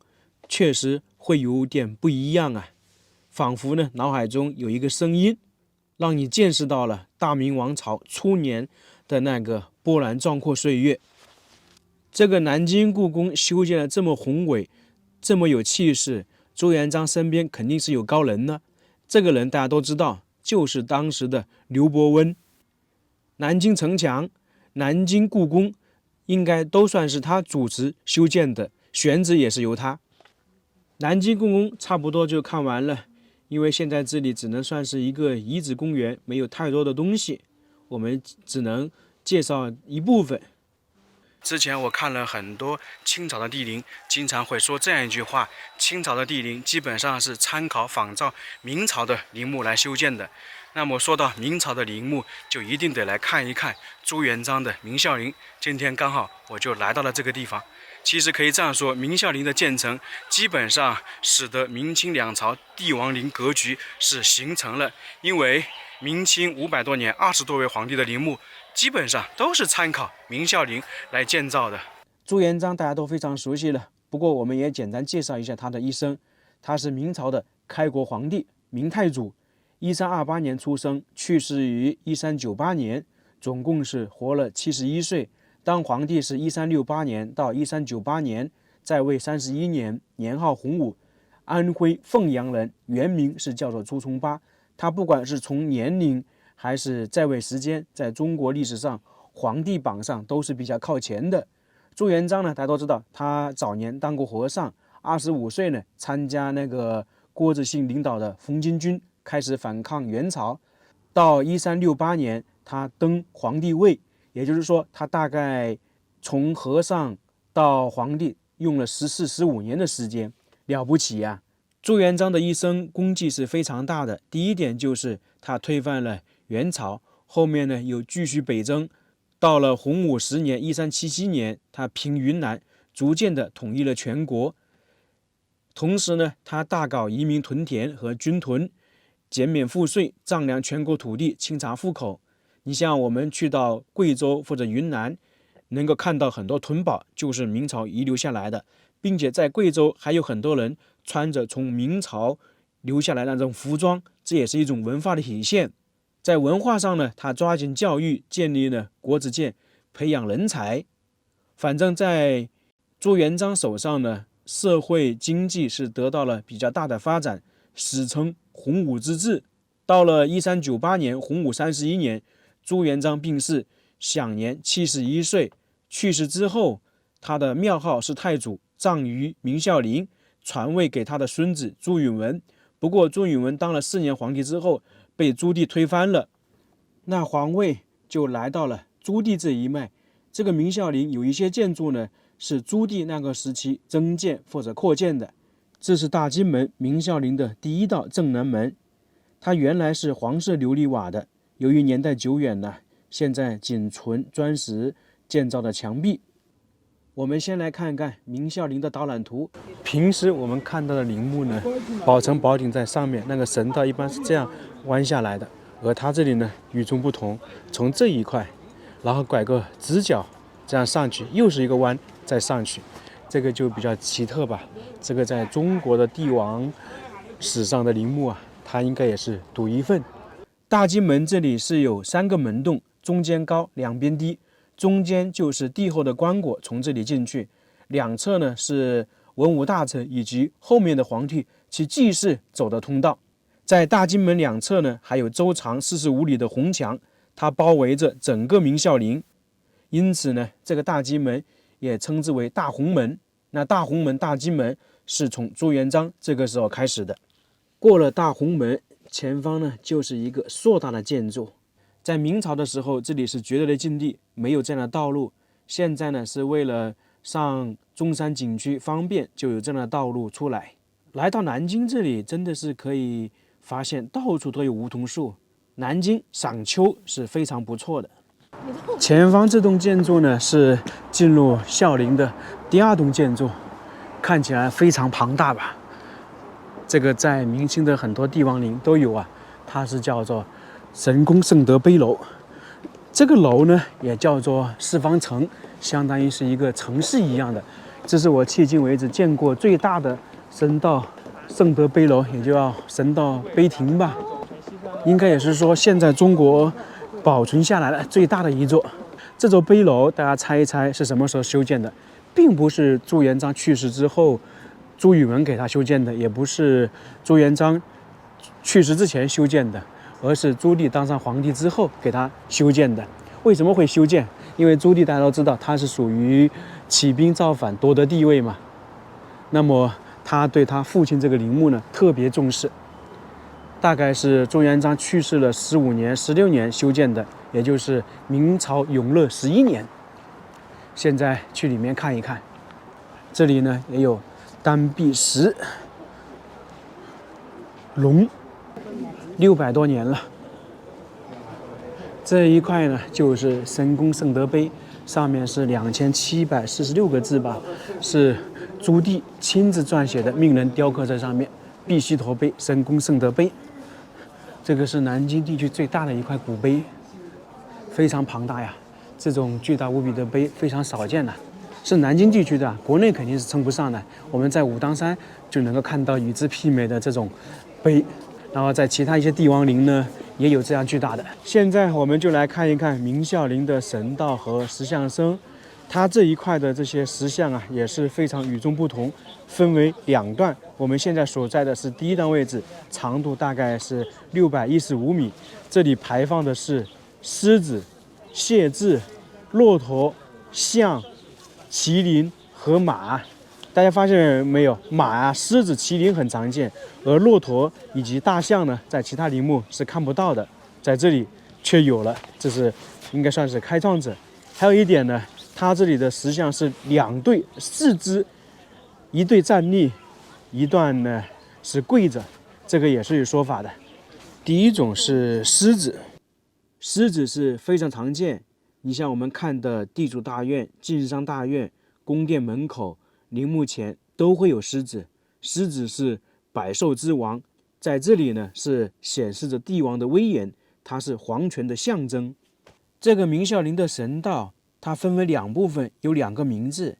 确实会有点不一样啊，仿佛呢脑海中有一个声音，让你见识到了大明王朝初年的那个波澜壮阔岁月。这个南京故宫修建的这么宏伟，这么有气势，朱元璋身边肯定是有高人呢。这个人大家都知道，就是当时的刘伯温。南京城墙、南京故宫应该都算是他主持修建的，选址也是由他。南京故宫差不多就看完了，因为现在这里只能算是一个遗址公园，没有太多的东西，我们只能介绍一部分。之前我看了很多清朝的帝陵，经常会说这样一句话：清朝的帝陵基本上是参考仿照明朝的陵墓来修建的。那么说到明朝的陵墓，就一定得来看一看朱元璋的明孝陵。今天刚好我就来到了这个地方。其实可以这样说，明孝陵的建成基本上使得明清两朝帝王陵格局是形成了，因为明清500多年20多位皇帝的陵墓基本上都是参考明孝陵来建造的。朱元璋大家都非常熟悉了，不过我们也简单介绍一下他的一生。他是明朝的开国皇帝，明太祖，1328年出生，去世于1398年，总共是活了71岁。当皇帝是1368年到1398年，在位31年，年号洪武，安徽凤阳人，原名是叫做朱重八。他不管是从年龄还是在位时间，在中国历史上皇帝榜上都是比较靠前的。朱元璋呢，大家都知道，他早年当过和尚，25岁呢参加那个郭子兴领导的红巾军，开始反抗元朝。到1368年，他登皇帝位，也就是说，他大概从和尚到皇帝用了14、15年的时间，了不起呀！朱元璋的一生功绩是非常大的。第一点就是他推翻了元朝，后面呢又继续北征，到了洪武10年（1377年），他平云南，逐渐的统一了全国。同时呢，他大搞移民屯田和军屯，减免赋税，丈量全国土地，清查户口。你像我们去到贵州或者云南，能够看到很多屯堡就是明朝遗留下来的，并且在贵州还有很多人穿着从明朝留下来的那种服装，这也是一种文化的体现。在文化上呢，他抓紧教育，建立了国子监，培养人才。反正在朱元璋手上呢，社会经济是得到了比较大的发展，史称洪武之治。到了1398年，洪武31年，朱元璋病逝，享年71岁。去世之后，他的庙号是太祖，葬于明孝陵，传位给他的孙子朱允炆。不过朱允炆当了4年皇帝之后，被朱棣推翻了，那皇位就来到了朱棣这一脉。这个明孝陵有一些建筑呢，是朱棣那个时期增建或者扩建的。这是大金门明孝陵的第一道正南门，它原来是黄色琉璃瓦的，由于年代久远呢，现在仅存砖石建造的墙壁。我们先来看看明孝陵的导览图。平时我们看到的陵墓呢，宝城宝顶在上面，那个神道一般是这样弯下来的，而它这里呢与众不同，从这一块，然后拐个直角，这样上去，又是一个弯，再上去，这个就比较奇特吧。这个在中国的帝王史上的陵墓啊，它应该也是独一份。大金门这里是有3个门洞，中间高，两边低。中间就是帝后的棺椁，从这里进去，两侧呢是文武大臣以及后面的皇帝其祭祀走的通道。在大金门两侧呢，还有周长45里的红墙，它包围着整个明孝陵，因此呢，这个大金门也称之为大红门。那大红门、大金门是从朱元璋这个时候开始的。过了大红门，前方呢就是一个硕大的建筑。在明朝的时候，这里是绝对的禁地，没有这样的道路。现在呢，是为了上中山景区方便，就有这样的道路出来。来到南京这里，真的是可以发现到处都有梧桐树。南京赏秋是非常不错的。前方这栋建筑呢，是进入孝陵的第2栋建筑，看起来非常庞大吧？这个在明清的很多帝王陵都有啊，它是叫做神功圣德碑楼。这个楼呢也叫做四方城，相当于是一个城市一样的。这是我迄今为止见过最大的神道圣德碑楼，也就叫神道碑亭吧，应该也是说现在中国保存下来的最大的一座。这座碑楼大家猜一猜是什么时候修建的？并不是朱元璋去世之后朱允炆给他修建的，也不是朱元璋去世之前修建的，而是朱棣当上皇帝之后给他修建的。为什么会修建？因为朱棣大家都知道他是属于起兵造反夺得帝位嘛，那么他对他父亲这个陵墓呢特别重视，大概是朱元璋去世了15年、16年修建的，也就是明朝永乐11年。现在去里面看一看，这里呢也有丹壁石龙，600多年了。这一块呢就是神功圣德碑，上面是2746个字吧，是朱棣亲自撰写的，命人雕刻在上面。碧溪驼碑、神功圣德碑，这个是南京地区最大的一块古碑，非常庞大呀。这种巨大无比的碑非常少见了，是南京地区的，国内肯定是称不上的。我们在武当山就能够看到与之媲美的这种碑，然后在其他一些帝王陵呢也有这样巨大的。现在我们就来看一看明孝陵的神道和石像生，它这一块的这些石像啊也是非常与众不同，分为2段。我们现在所在的是第1段位置，长度大概是615米，这里排放的是狮子、谢豸、骆驼、象、麒麟和马。大家发现没有，马啊、狮子、麒麟很常见，而骆驼以及大象呢，在其他陵墓是看不到的，在这里却有了，这是应该算是开创者。还有一点呢，它这里的石像是2对4只一对站立，一段呢是跪着，这个也是有说法的。第一种是狮子，狮子是非常常见。你像我们看的地主大院、晋商大院、宫殿门口、陵墓前都会有狮子。狮子是百兽之王，在这里呢是显示着帝王的威严，它是皇权的象征。这个明孝陵的神道，它分为2部分，有2个名字。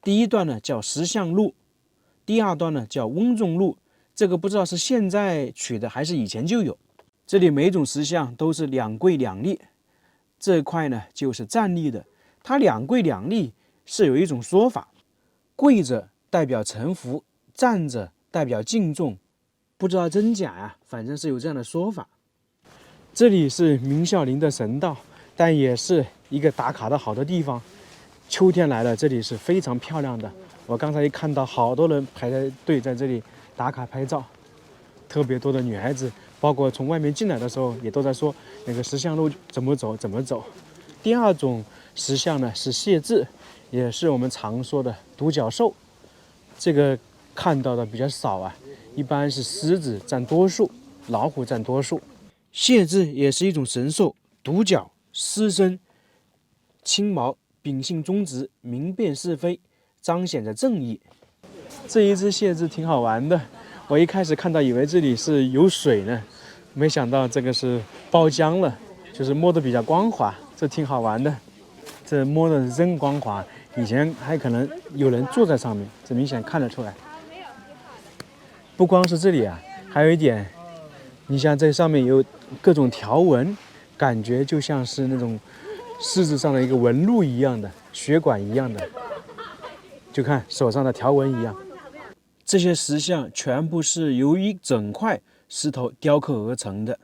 第一段呢叫石像路，第二段呢叫翁仲路。这个不知道是现在取的还是以前就有。这里每种石像都是2跪2立，这块呢就是站立的。它2跪2立是有一种说法，跪着代表臣服，站着代表敬重，不知道真假呀，反正是有这样的说法。这里是明孝陵的神道，但也是一个打卡的好的地方。秋天来了，这里是非常漂亮的。我刚才一看到好多人排着队在这里打卡拍照，特别多的女孩子，包括从外面进来的时候也都在说那个石像路怎么走怎么走。第二种石像呢是谢豸，也是我们常说的独角兽，这个看到的比较少啊，一般是狮子占多数，老虎占多数。谢豸也是一种神兽，独角、狮身、青毛，秉性忠直，明辨是非，彰显着正义。这一只谢豸挺好玩的，我一开始看到以为这里是有水呢，没想到这个是包浆了，就是摸得比较光滑，这挺好玩的。这摸的真光滑，以前还可能有人坐在上面，这明显看得出来。不光是这里啊，还有一点，你像这上面有各种条纹，感觉就像是那种狮子上的一个纹路一样的，血管一样的，就看手上的条纹一样。这些石像全部是由一整块石头雕刻而成的，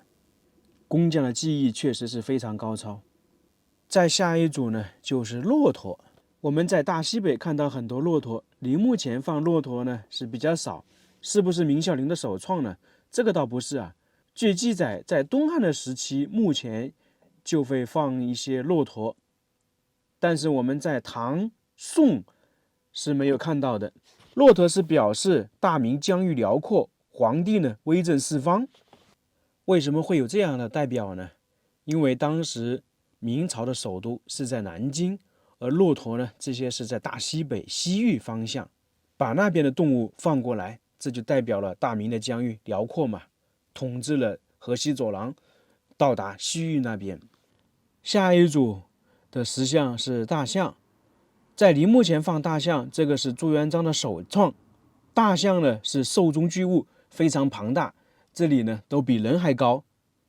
工匠的技艺确实是非常高超。再下一组呢，就是骆驼。我们在大西北看到很多骆驼，陵墓前放骆驼呢是比较少，是不是明孝陵的首创呢？这个倒不是啊。据记载，在东汉的时期，墓前就会放一些骆驼，但是我们在唐、宋是没有看到的。骆驼是表示大明疆域辽阔，皇帝呢威震四方。为什么会有这样的代表呢？因为当时明朝的首都是在南京，而骆驼呢这些是在大西北西域方向，把那边的动物放过来，这就代表了大明的疆域辽阔嘛，统治了河西走廊，到达西域那边。下一组的石像是大象，在陵墓前放大象，这个是朱元璋的首创。大象呢是兽中巨物，非常庞大，这里呢都比人还高。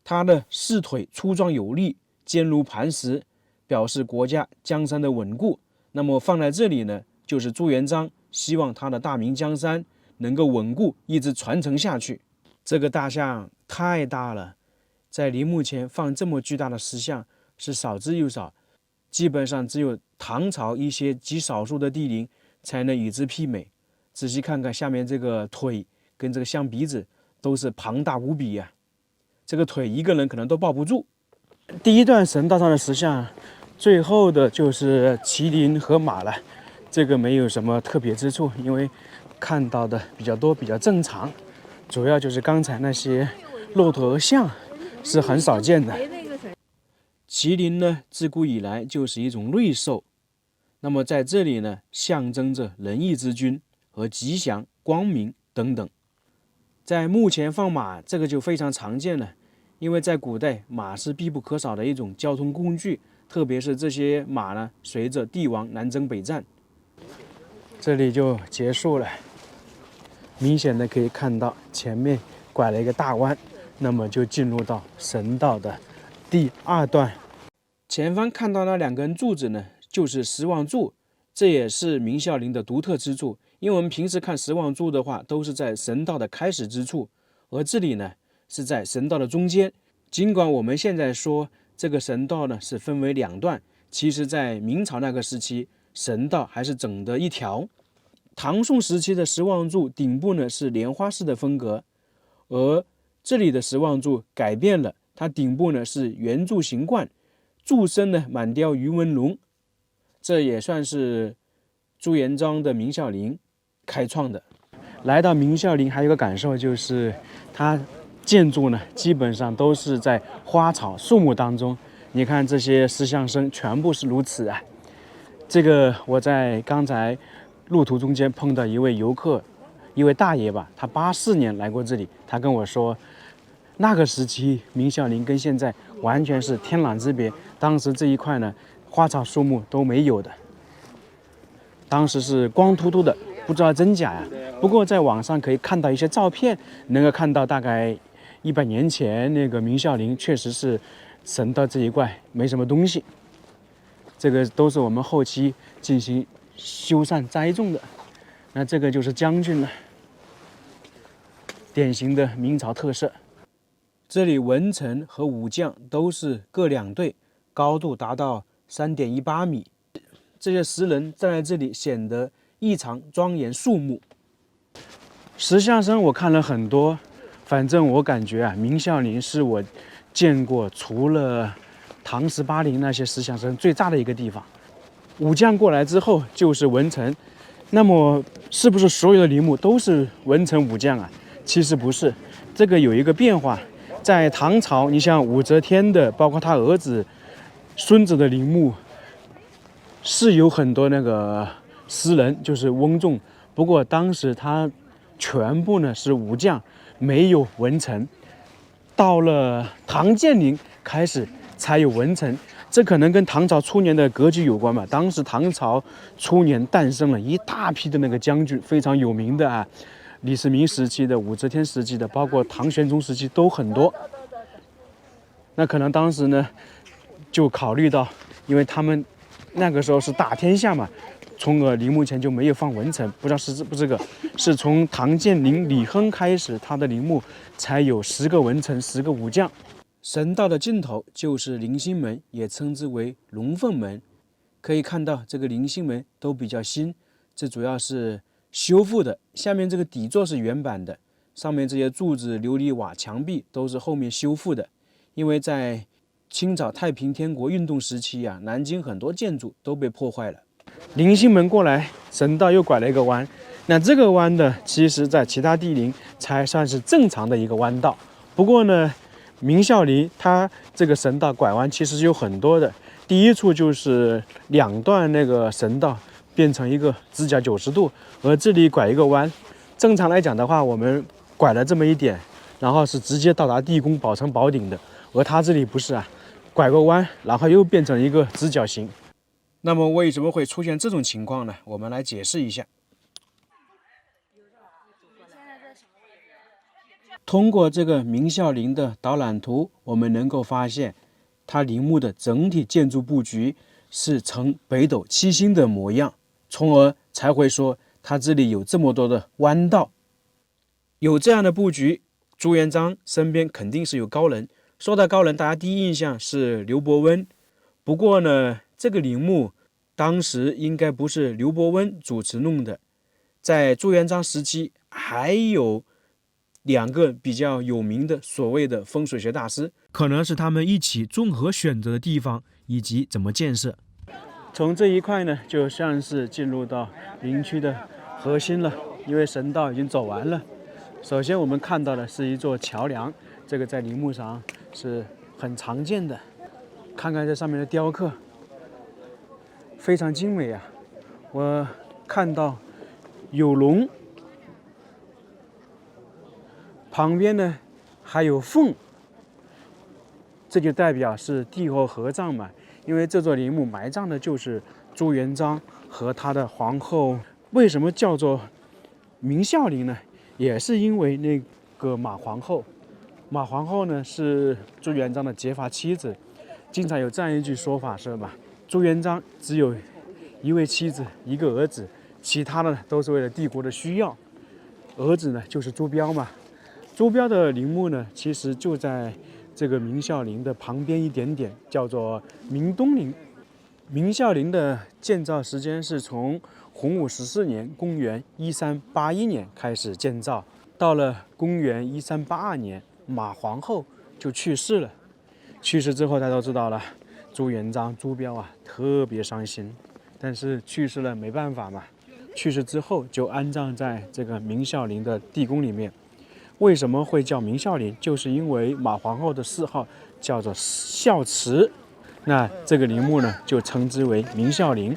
它的四腿粗壮有力，坚如磐石，表示国家江山的稳固。那么放在这里呢，就是朱元璋希望他的大明江山能够稳固，一直传承下去。这个大象太大了，在陵墓前放这么巨大的石像是少之又少，基本上只有唐朝一些极少数的帝陵才能与之媲美。仔细看看下面这个腿跟这个象鼻子都是庞大无比呀，这个腿一个人可能都抱不住。第一段神道上的石像，最后的就是麒麟和马了，这个没有什么特别之处，因为看到的比较多，比较正常。主要就是刚才那些骆驼和象是很少见的。麒麟呢，自古以来就是一种瑞兽，那么在这里呢，象征着仁义之君和吉祥、光明等等。在墓前放马，这个就非常常见了，因为在古代，马是必不可少的一种交通工具，特别是这些马呢，随着帝王南征北战。这里就结束了，明显的可以看到前面拐了一个大弯，那么就进入到神道的第2段。前方看到那2根柱子呢，就是十望柱，这也是明孝陵的独特之处。因为我们平时看十望柱的话，都是在神道的开始之处，而这里呢是在神道的中间。尽管我们现在说这个神道呢是分为2段，其实在明朝那个时期，神道还是整的一条。唐宋时期的十望柱顶部呢是莲花式的风格，而这里的十望柱改变了，它顶部呢是圆柱形冠，柱身呢满雕鱼纹龙，这也算是朱元璋的明孝陵开创的。来到明孝陵还有一个感受就是，它建筑呢基本上都是在花草树木当中。你看这些石像生全部是如此啊。这个我在刚才路途中间碰到一位游客，一位大爷吧，他84年来过这里，他跟我说，那个时期明孝陵跟现在完全是天壤之别。当时这一块呢，花草树木都没有的，当时是光秃秃的，不知道真假呀。不过在网上可以看到一些照片，能够看到大概100年前那个明孝陵确实是神道这一块没什么东西。这个都是我们后期进行修缮栽种的。那这个就是将军了，典型的明朝特色。这里文臣和武将都是各2队，高度达到3.18米。这些石人站在这里显得异常庄严肃穆。石像生我看了很多，反正我感觉啊，明孝陵是我见过除了唐18陵那些石像生最炸的一个地方。武将过来之后就是文臣，那么是不是所有的陵墓都是文臣武将啊？其实不是，这个有一个变化。在唐朝，你像武则天的，包括他儿子、孙子的陵墓，是有很多那个石人，就是翁仲。不过当时他全部呢是武将，没有文臣。到了唐建宁开始才有文臣，这可能跟唐朝初年的格局有关吧。当时唐朝初年诞生了一大批的那个将军，非常有名的啊。李世民时期的、武则天时期的，包括唐玄宗时期都很多。那可能当时呢，就考虑到，因为他们那个时候是打天下嘛，从而陵墓前就没有放文臣。不知道是不这个，是从唐建宁李亨开始，他的陵墓才有10个文臣、10个武将。神道的尽头就是灵星门，也称之为龙凤门。可以看到这个灵星门都比较新，这主要是修复的。下面这个底座是原版的，上面这些柱子、琉璃瓦、墙壁都是后面修复的。因为在清朝太平天国运动时期啊，南京很多建筑都被破坏了。灵星门过来，神道又拐了一个弯。那这个弯呢，其实在其他地陵才算是正常的一个弯道。不过呢，明孝陵它这个神道拐弯其实有很多的。第一处就是2段那个神道变成一个直角90度，而这里拐一个弯。正常来讲的话，我们拐了这么一点，然后是直接到达地宫宝成宝顶的，而它这里不是啊，拐个弯，然后又变成一个直角形。那么为什么会出现这种情况呢？我们来解释一下。通过这个明孝陵的导览图，我们能够发现，它陵墓的整体建筑布局是呈北斗七星的模样，从而才会说它这里有这么多的弯道。有这样的布局，朱元璋身边肯定是有高人。说到高人，大家第一印象是刘伯温。不过呢，这个陵墓当时应该不是刘伯温主持弄的，在朱元璋时期还有2个比较有名的所谓的风水学大师，可能是他们一起综合选择的地方以及怎么建设。从这一块呢，就像是进入到陵区的核心了，因为神道已经走完了。首先我们看到的是一座桥梁，这个在陵墓上是很常见的。看看这上面的雕刻，非常精美啊！我看到有龙，旁边呢还有凤，这就代表是帝后合葬嘛。因为这座陵墓埋葬的就是朱元璋和他的皇后。为什么叫做明孝陵呢？也是因为那个马皇后。马皇后呢是朱元璋的结发妻子，经常有这样一句说法是吧？朱元璋只有1位妻子1个儿子，其他的都是为了帝国的需要。儿子呢就是朱标嘛。朱标的陵墓呢，其实就在这个明孝陵的旁边一点点，叫做明东陵。明孝陵的建造时间是从洪武14年（公元1381年）开始建造，到了公元1382年，马皇后就去世了。去世之后，大家都知道了，朱元璋朱标啊特别伤心，但是去世了没办法嘛，去世之后就安葬在这个明孝陵的地宫里面。为什么会叫明孝陵？就是因为马皇后的谥号叫做孝慈，那这个陵墓呢就称之为明孝陵。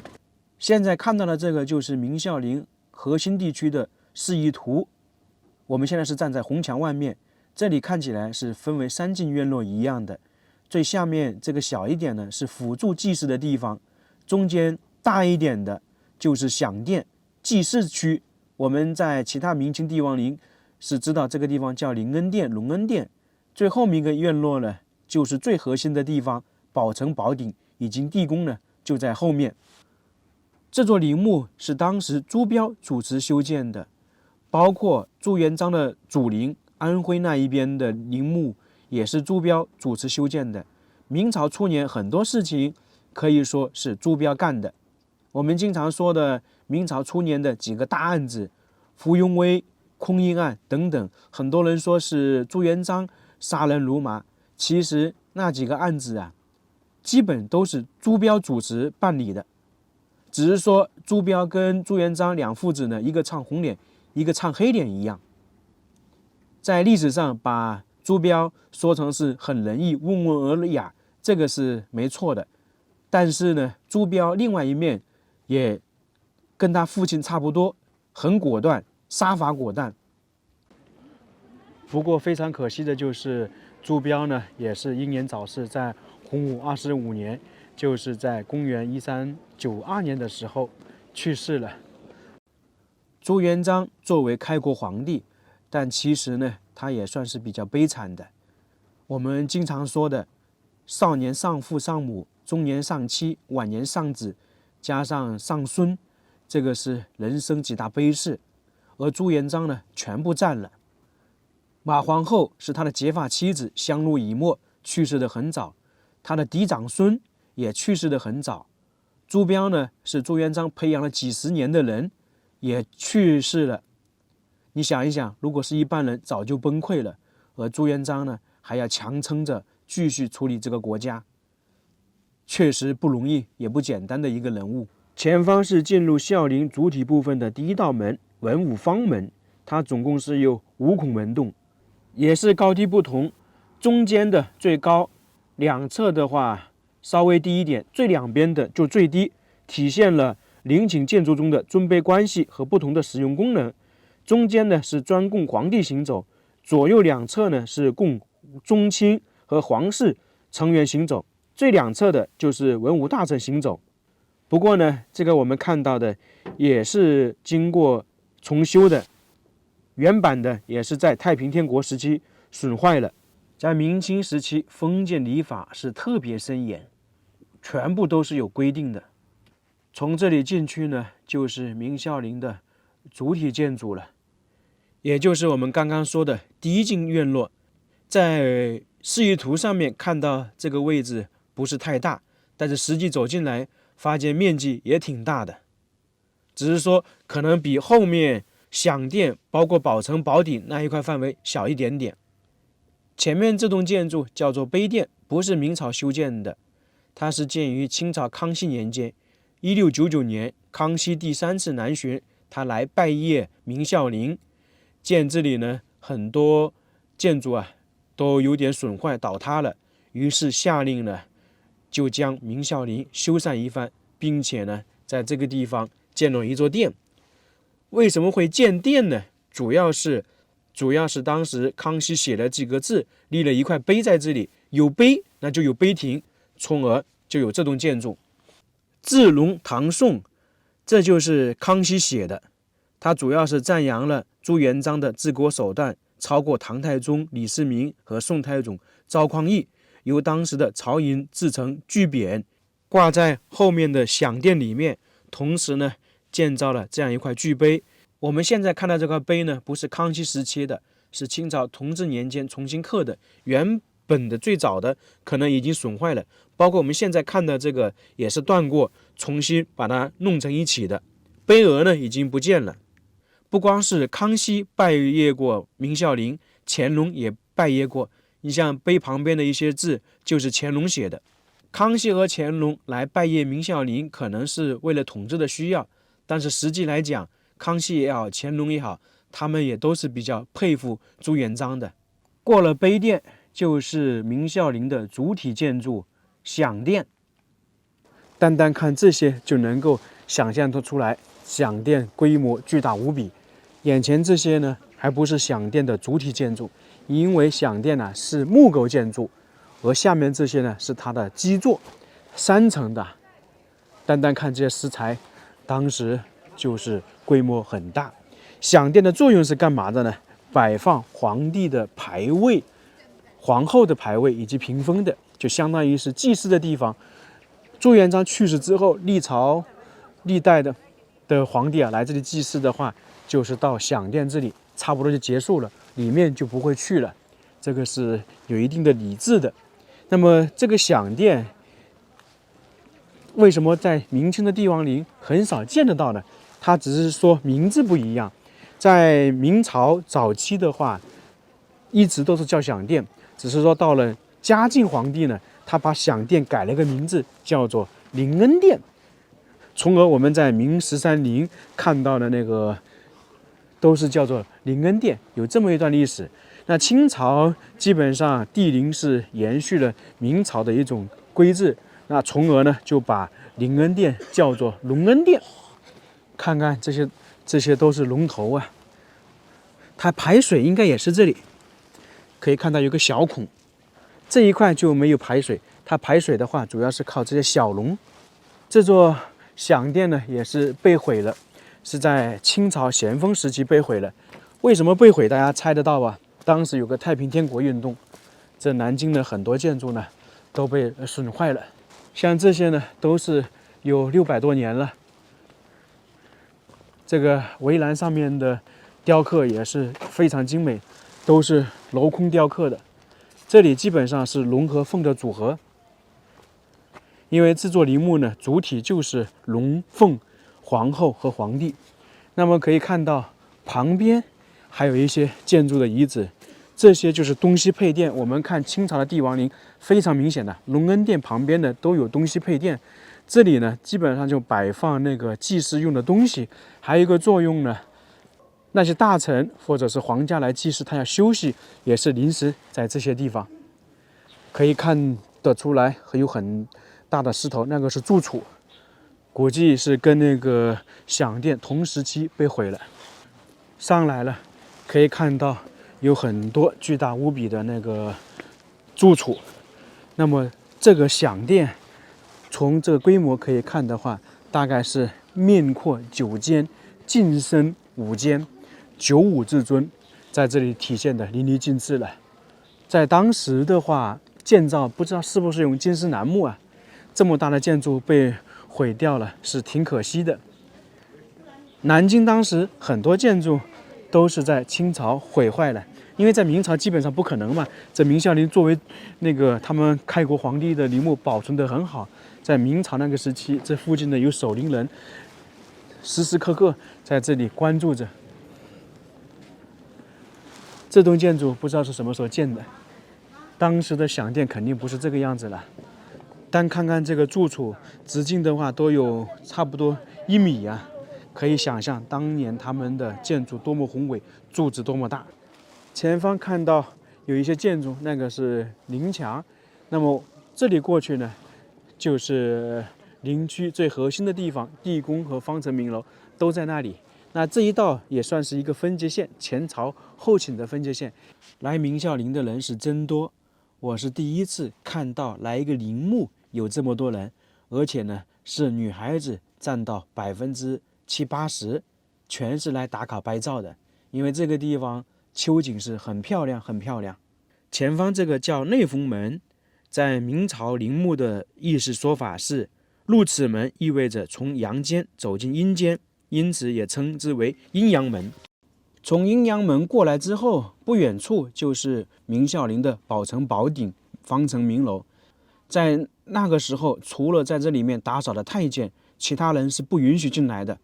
现在看到的这个就是明孝陵核心地区的示意图。我们现在是站在红墙外面，这里看起来是分为3进院落一样的。最下面这个小一点呢是辅助祭祀的地方，中间大一点的就是享殿祭祀区。我们在其他明清帝王陵是知道这个地方叫灵恩殿、隆恩殿。最后面一个院落呢，就是最核心的地方，宝城宝鼎以及地宫呢就在后面。这座陵墓是当时朱标主持修建的，包括朱元璋的祖陵安徽那一边的陵墓也是朱标主持修建的。明朝初年很多事情可以说是朱标干的。我们经常说的明朝初年的几个大案子，伏庸威、空印案等等，很多人说是朱元璋杀人如麻，其实那几个案子啊，基本都是朱标主持办理的，只是说朱标跟朱元璋两父子呢，一个唱红脸，一个唱黑脸一样。在历史上把朱标说成是很仁义、温文尔雅，这个是没错的。但是呢，朱标另外一面也跟他父亲差不多，很果断，杀伐果断。不过非常可惜的就是朱标呢也是英年早逝，在洪武25年，就是在公元1392年的时候去世了。朱元璋作为开国皇帝，但其实呢他也算是比较悲惨的。我们经常说的少年丧父丧母，中年丧妻，晚年丧子，加上丧孙，这个是人生几大悲事，而朱元璋呢全部占了。马皇后是他的结发妻子，相濡以沫，去世的很早，他的嫡长孙也去世的很早。朱标呢是朱元璋培养了几十年的人，也去世了。你想一想，如果是一般人早就崩溃了，而朱元璋呢还要强撑着继续处理这个国家，确实不容易也不简单的一个人物。前方是进入孝陵主体部分的第一道门，文武方门，它总共是有5孔门洞，也是高低不同。中间的最高，两侧的话稍微低一点，最两边的就最低，体现了陵寝建筑中的尊卑关系和不同的使用功能。中间呢是专供皇帝行走，左右两侧呢是供宗亲和皇室成员行走，最两侧的就是文武大臣行走。不过呢，这个我们看到的也是经过重修的，原版的也是在太平天国时期损坏了。在明清时期，封建礼法是特别森严，全部都是有规定的。从这里进去呢，就是明孝陵的主体建筑了，也就是我们刚刚说的第一进院落。在示意图上面看到这个位置不是太大，但是实际走进来发现面积也挺大的，只是说可能比后面享殿包括宝城宝鼎那一块范围小一点点。前面这栋建筑叫做碑殿，不是明朝修建的，它是建于清朝康熙年间，1699年，康熙第3次南巡，他来拜谒明孝陵，见这里呢很多建筑啊都有点损坏倒塌了，于是下令呢就将明孝陵修缮一番，并且呢在这个地方建了一座殿。为什么会建殿呢？主要是当时康熙写了几个字，立了一块碑在这里，有碑那就有碑亭，从而就有这栋建筑。治隆唐宋，这就是康熙写的，他主要是赞扬了朱元璋的治国手段超过唐太宗李世民和宋太宗赵匡胤，由当时的曹营制成巨匾，挂在后面的享殿里面，同时呢建造了这样一块巨碑。我们现在看到这块碑呢，不是康熙时期的，是清朝同治年间重新刻的，原本的最早的可能已经损坏了，包括我们现在看的这个也是断过，重新把它弄成一起的。碑额呢已经不见了。不光是康熙拜谒过明孝陵，乾隆也拜谒过。你像碑旁边的一些字就是乾隆写的。康熙和乾隆来拜谒明孝陵，可能是为了统治的需要，但是实际来讲，康熙也好，乾隆也好，他们也都是比较佩服朱元璋的。过了碑殿，就是明孝陵的主体建筑享殿。单单看这些就能够想象得出来，享殿规模巨大无比。眼前这些呢，还不是享殿的主体建筑，因为享殿呢是木构建筑，而下面这些呢是它的基座，3层的。单单看这些石材，当时就是规模很大。享殿的作用是干嘛的呢？摆放皇帝的牌位、皇后的牌位以及屏风的，就相当于是祭祀的地方。朱元璋去世之后，历朝历代的皇帝来这里祭祀的话，就是到享殿这里，差不多就结束了，里面就不会去了。这个是有一定的礼制的。那么这个享殿为什么在明清的帝王陵很少见得到呢？它只是说名字不一样。在明朝早期的话，一直都是叫享殿，只是说到了嘉靖皇帝呢，他把享殿改了个名字，叫做灵恩殿。从而我们在明13陵看到的那个都是叫做灵恩殿，有这么一段历史。那清朝基本上帝陵是延续了明朝的一种规制，那从而呢就把灵恩殿叫做隆恩殿。看看这些都是龙头啊，它排水应该也是这里，可以看到有个小孔，这一块就没有排水。它排水的话，主要是靠这些小龙。这座享殿呢，也是被毁了，是在清朝咸丰时期被毁了。为什么被毁？大家猜得到吧？当时有个太平天国运动，这南京的很多建筑呢都被损坏了。像这些呢，都是有600多年了。这个围栏上面的雕刻也是非常精美，都是镂空雕刻的。这里基本上是龙和凤的组合，因为这座陵墓呢，主体就是龙凤、皇后和皇帝。那么可以看到旁边还有一些建筑的遗址，这些就是东西配殿。我们看清朝的帝王陵非常明显的，隆恩殿旁边的都有东西配殿。这里呢，基本上就摆放那个祭祀用的东西，还有一个作用呢，那些大臣或者是皇家来祭祀，他要休息，也是临时在这些地方。可以看得出来，有很大的石头，那个是住处，估计是跟那个享殿同时期被毁了。上来了，可以看到有很多巨大无比的那个住处。那么这个享殿，从这个规模可以看的话，大概是面阔9间，进深5间，9五至尊，在这里体现的淋漓尽致了。在当时的话，建造不知道是不是用金丝楠木啊，这么大的建筑被毁掉了，是挺可惜的。南京当时很多建筑都是在清朝毁坏了，因为在明朝基本上不可能嘛。这明孝陵作为那个他们开国皇帝的陵墓保存得很好，在明朝那个时期，这附近的有守陵人，时时刻刻在这里关注着。这栋建筑不知道是什么时候建的，当时的享殿肯定不是这个样子了。单看看这个住处，直径的话都有差不多1米啊，可以想象当年他们的建筑多么宏伟，柱子多么大。前方看到有一些建筑，那个是陵墙，那么这里过去呢，就是陵区最核心的地方，地宫和方城明楼都在那里。那这一道也算是一个分界线，前朝后秦的分界线。来明孝陵的人是真多，我是第一次看到来一个陵墓有这么多人，而且呢是女孩子占到70%、80%，全是来打卡拍照的。因为这个地方秋景是很漂亮，很漂亮。前方这个叫内封门，在明朝陵墓的意思说法是，入此门意味着从阳间走进阴间，因此也称之为阴阳门。从阴阳门过来之后，不远处就是明孝陵的宝城宝顶方城明楼。在那个时候，除了在这里面打扫的太监，其他人是不允许进来的，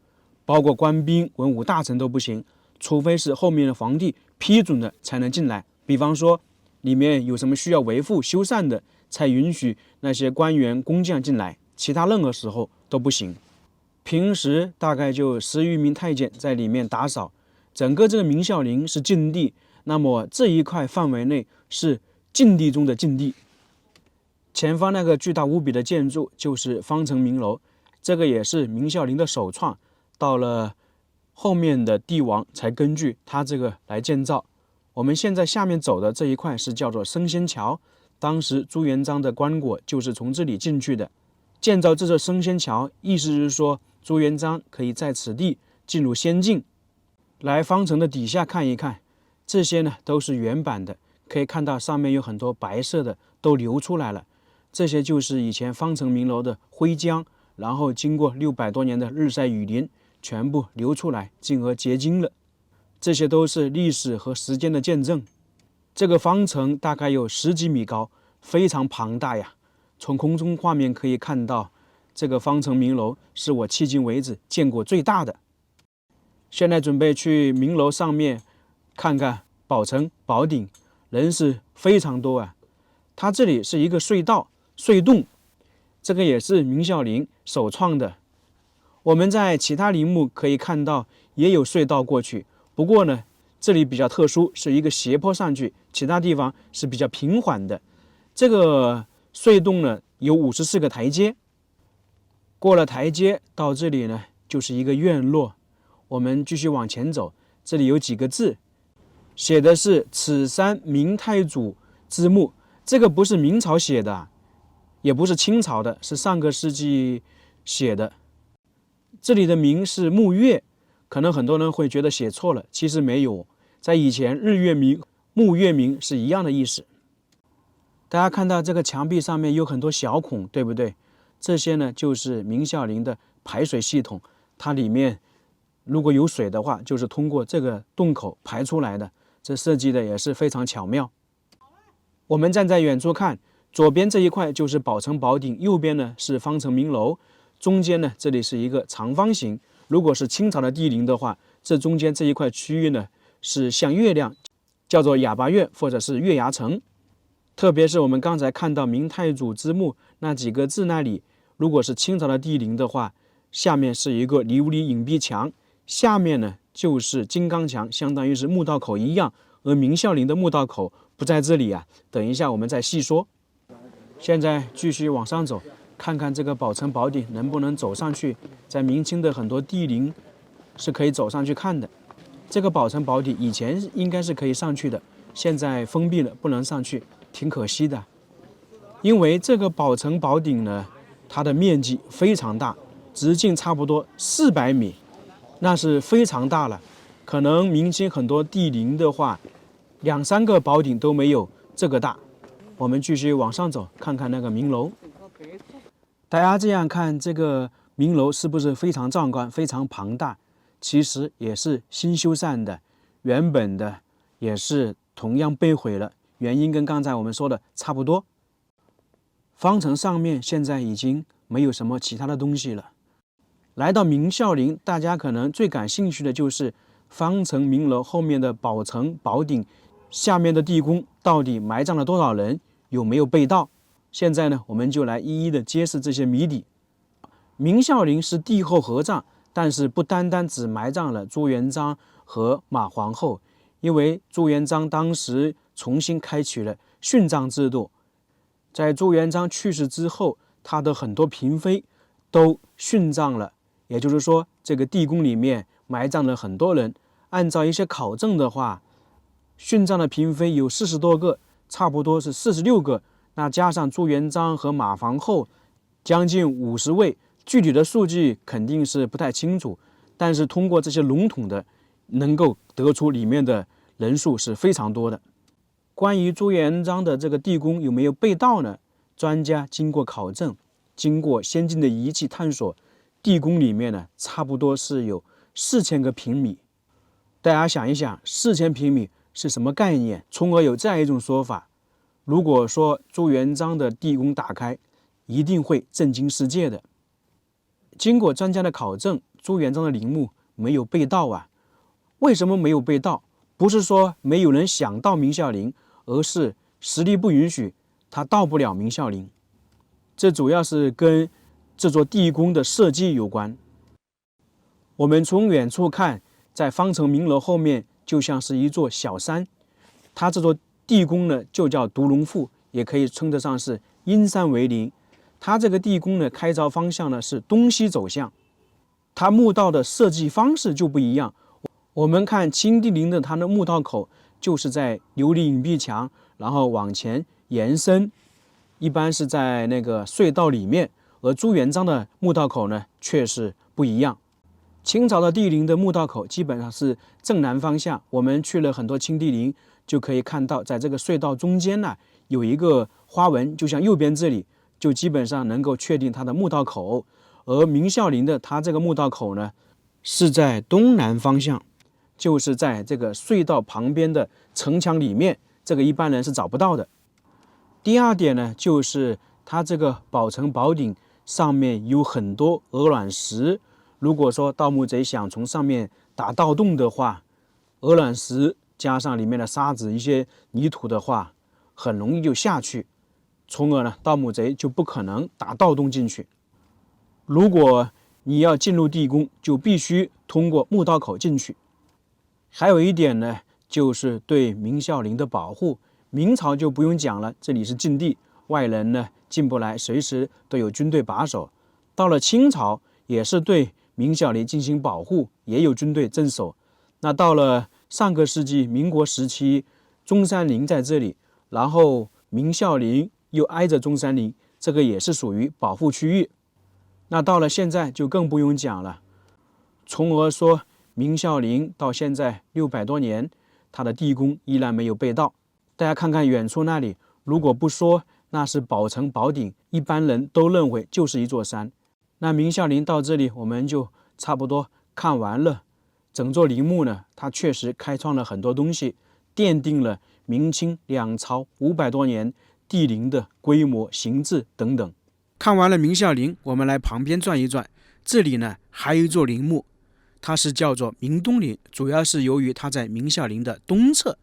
包括官兵、文武大臣都不行，除非是后面的皇帝批准的才能进来。比方说里面有什么需要维护修缮的，才允许那些官员工匠进来，其他任何时候都不行。平时大概就10余名太监在里面打扫。整个这个明孝陵是禁地，那么这一块范围内是禁地中的禁地。前方那个巨大无比的建筑就是方城明楼，这个也是明孝陵的首创，到了后面的帝王才根据它这个来建造。我们现在下面走的这一块是叫做升仙桥，当时朱元璋的棺椁就是从这里进去的。建造这座升仙桥，意思是说朱元璋可以在此地进入仙境。来方城的底下看一看，这些呢都是原版的，可以看到上面有很多白色的都流出来了，这些就是以前方城明楼的灰浆，然后经过600多年的日晒雨淋，全部流出来，进而结晶了。这些都是历史和时间的见证。这个方城大概有10几米高，非常庞大呀。从空中画面可以看到，这个方城明楼是我迄今为止见过最大的。现在准备去明楼上面看看宝城宝顶，人是非常多啊。它这里是一个隧道隧洞，这个也是明孝陵首创的。我们在其他陵墓可以看到也有隧道过去，不过呢这里比较特殊，是一个斜坡上去，其他地方是比较平缓的。这个隧洞呢有54个台阶，过了台阶到这里呢就是一个院落。我们继续往前走，这里有几个字，写的是此山明太祖之墓。这个不是明朝写的，也不是清朝的，是上个世纪写的。这里的明是沐月，可能很多人会觉得写错了，其实没有，在以前日月明、沐月明是一样的意思。大家看到这个墙壁上面有很多小孔，对不对？这些呢就是明孝陵的排水系统，它里面如果有水的话，就是通过这个洞口排出来的，这设计的也是非常巧妙。我们站在远处看，左边这一块就是宝城宝顶，右边呢是方城明楼，中间呢这里是一个长方形。如果是清朝的帝陵的话，这中间这一块区域呢是像月亮，叫做哑巴院或者是月牙城。特别是我们刚才看到明太祖之墓那几个字那里，如果是清朝的帝陵的话，下面是一个琉璃隐蔽墙，下面呢就是金刚墙，相当于是墓道口一样。而明孝陵的墓道口不在这里啊，等一下我们再细说。现在继续往上走，看看这个宝城宝顶能不能走上去。在明清的很多帝陵是可以走上去看的。这个宝城宝顶以前应该是可以上去的，现在封闭了，不能上去，挺可惜的。因为这个宝城宝顶呢，它的面积非常大，直径差不多400米，那是非常大了。可能明清很多帝陵的话，2、3个宝顶都没有这个大。我们继续往上走，看看那个明楼。大家这样看，这个明楼是不是非常壮观、非常庞大？其实也是新修缮的，原本的也是同样被毁了，原因跟刚才我们说的差不多。方城上面现在已经没有什么其他的东西了。来到明孝陵，大家可能最感兴趣的就是方城明楼后面的宝城宝顶下面的地宫到底埋葬了多少人，有没有被盗？现在呢，我们就来一一的揭示这些谜底。明孝陵是帝后合葬，但是不单单只埋葬了朱元璋和马皇后，因为朱元璋当时重新开启了殉葬制度，在朱元璋去世之后，他的很多嫔妃都殉葬了，也就是说，这个地宫里面埋葬了很多人。按照一些考证的话，殉葬的嫔妃有40多个，差不多是46个。那加上朱元璋和马皇后，将近50位。具体的数据肯定是不太清楚，但是通过这些笼统的，能够得出里面的人数是非常多的。关于朱元璋的这个地宫有没有被盗呢？专家经过考证，经过先进的仪器探索，地宫里面呢，差不多是有4000个平米。大家想一想，4000平米是什么概念？从而有这样一种说法：如果说朱元璋的地宫打开，一定会震惊世界的。经过专家的考证，朱元璋的陵墓没有被盗啊。为什么没有被盗？不是说没有人想盗明孝陵，而是实力不允许，他盗不了明孝陵。这主要是跟这座地宫的设计有关。我们从远处看，在方城名楼后面就像是一座小山，它这座地宫呢就叫独龙腹，也可以称得上是阴山为陵。它这个地宫呢开凿方向呢是东西走向，它墓道的设计方式就不一样。我们看清帝陵的它的墓道口就是在琉璃影壁墙，然后往前延伸，一般是在那个隧道里面，而朱元璋的墓道口呢却是不一样。清朝的帝陵的墓道口基本上是正南方向，我们去了很多清帝陵，就可以看到在这个隧道中间呢有一个花纹，就像右边这里，就基本上能够确定它的墓道口。而明孝陵的它这个墓道口呢是在东南方向，就是在这个隧道旁边的城墙里面，这个一般人是找不到的。第二点呢，就是它这个宝城宝顶上面有很多鹅卵石，如果说盗墓贼想从上面打盗洞的话，鹅卵石加上里面的沙子、一些泥土的话，很容易就下去，从而呢，盗墓贼就不可能打盗洞进去。如果你要进入地宫，就必须通过墓道口进去。还有一点呢，就是对明孝陵的保护。明朝就不用讲了，这里是禁地，外人呢进不来，随时都有军队把守。到了清朝，也是对明孝陵进行保护，也有军队镇守。那到了上个世纪民国时期，中山陵在这里，然后明孝陵又挨着中山陵，这个也是属于保护区域。那到了现在就更不用讲了，从而说明孝陵到现在600多年，它的地宫依然没有被盗。大家看看远处那里，如果不说那是宝城宝顶，一般人都认为就是一座山。那明孝陵到这里我们就差不多看完了。整座陵墓呢，它确实开创了很多东西，奠定了明清两朝500多年帝陵的规模、形制等等。看完了明孝陵，我们来旁边转一转，这里呢还有一座陵墓，它是叫做明东陵，主要是由于它在明孝陵的东侧。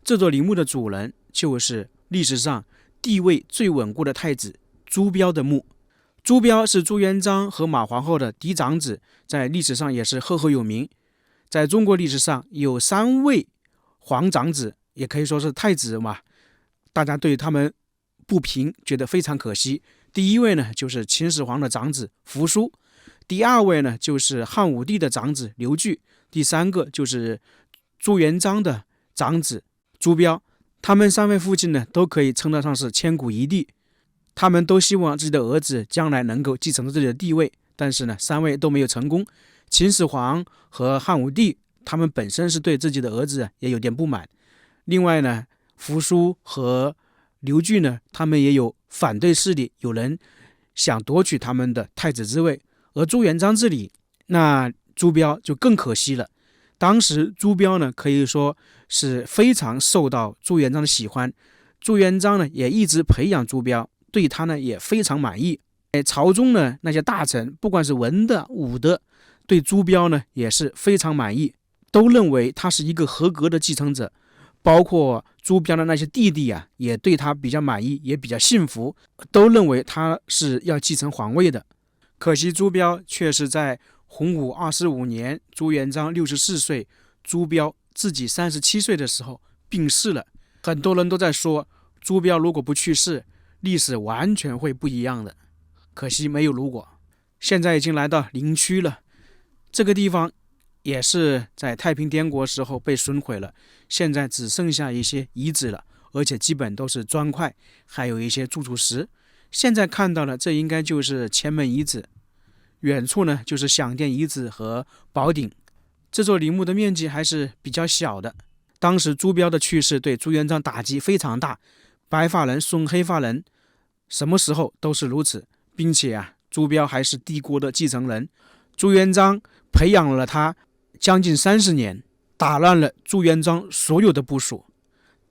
这座陵墓的主人就是历史上地位最稳固的太子朱标的墓。朱标是朱元璋和马皇后的嫡长子，在历史上也是赫赫有名。在中国历史上有3位皇长子，也可以说是太子嘛，大家对他们不平，觉得非常可惜。第一位呢就是秦始皇的长子扶苏，第二位呢就是汉武帝的长子刘据，第三个就是朱元璋的长子朱标。他们3位父亲呢都可以称得上是千古一帝，他们都希望自己的儿子将来能够继承自己的地位，但是呢3位都没有成功。秦始皇和汉武帝他们本身是对自己的儿子也有点不满，另外呢扶苏和刘据呢他们也有反对势力，有人想夺取他们的太子之位。而朱元璋这里，那朱标就更可惜了。当时朱标呢可以说是非常受到朱元璋的喜欢，朱元璋呢也一直培养朱标，对他呢也非常满意。朝中呢那些大臣，不管是文的武的，对朱标呢也是非常满意，都认为他是一个合格的继承者。包括朱标的那些弟弟啊，也对他比较满意，也比较信服，都认为他是要继承皇位的。可惜朱标却是在洪武25年，朱元璋64岁，朱标自己37岁的时候病逝了。很多人都在说，朱标如果不去世，历史完全会不一样的。可惜没有如果。现在已经来到陵区了，这个地方也是在太平天国时候被损毁了，现在只剩下一些遗址了，而且基本都是砖块，还有一些铸柱石。现在看到了，这应该就是前门遗址，远处呢就是享殿遗址和宝顶。这座陵墓的面积还是比较小的。当时朱标的去世对朱元璋打击非常大，白发人送黑发人，什么时候都是如此，并且朱标还是帝国的继承人。朱元璋培养了他将近30年，打乱了朱元璋所有的部署。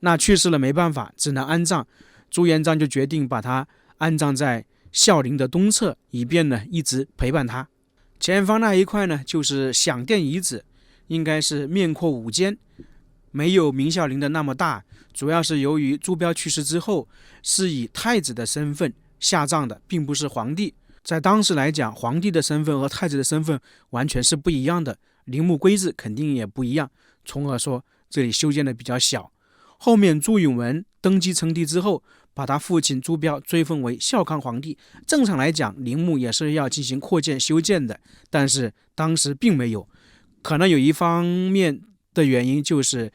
那去世了没办法，只能安葬。朱元璋就决定把他安葬在孝陵的东侧，以便呢一直陪伴他。前方那一块呢就是享殿遗址，应该是面阔5间，没有明孝陵的那么大，主要是由于朱标去世之后是以太子的身份下葬的，并不是皇帝。在当时来讲，皇帝的身份和太子的身份完全是不一样的，陵墓规制肯定也不一样，从而说这里修建的比较小。后面朱允炆登基称帝之后，把他父亲朱标追封为孝康皇帝。正常来讲，陵墓也是要进行扩建修建的，但是当时并没有。可能有一方面的原因就是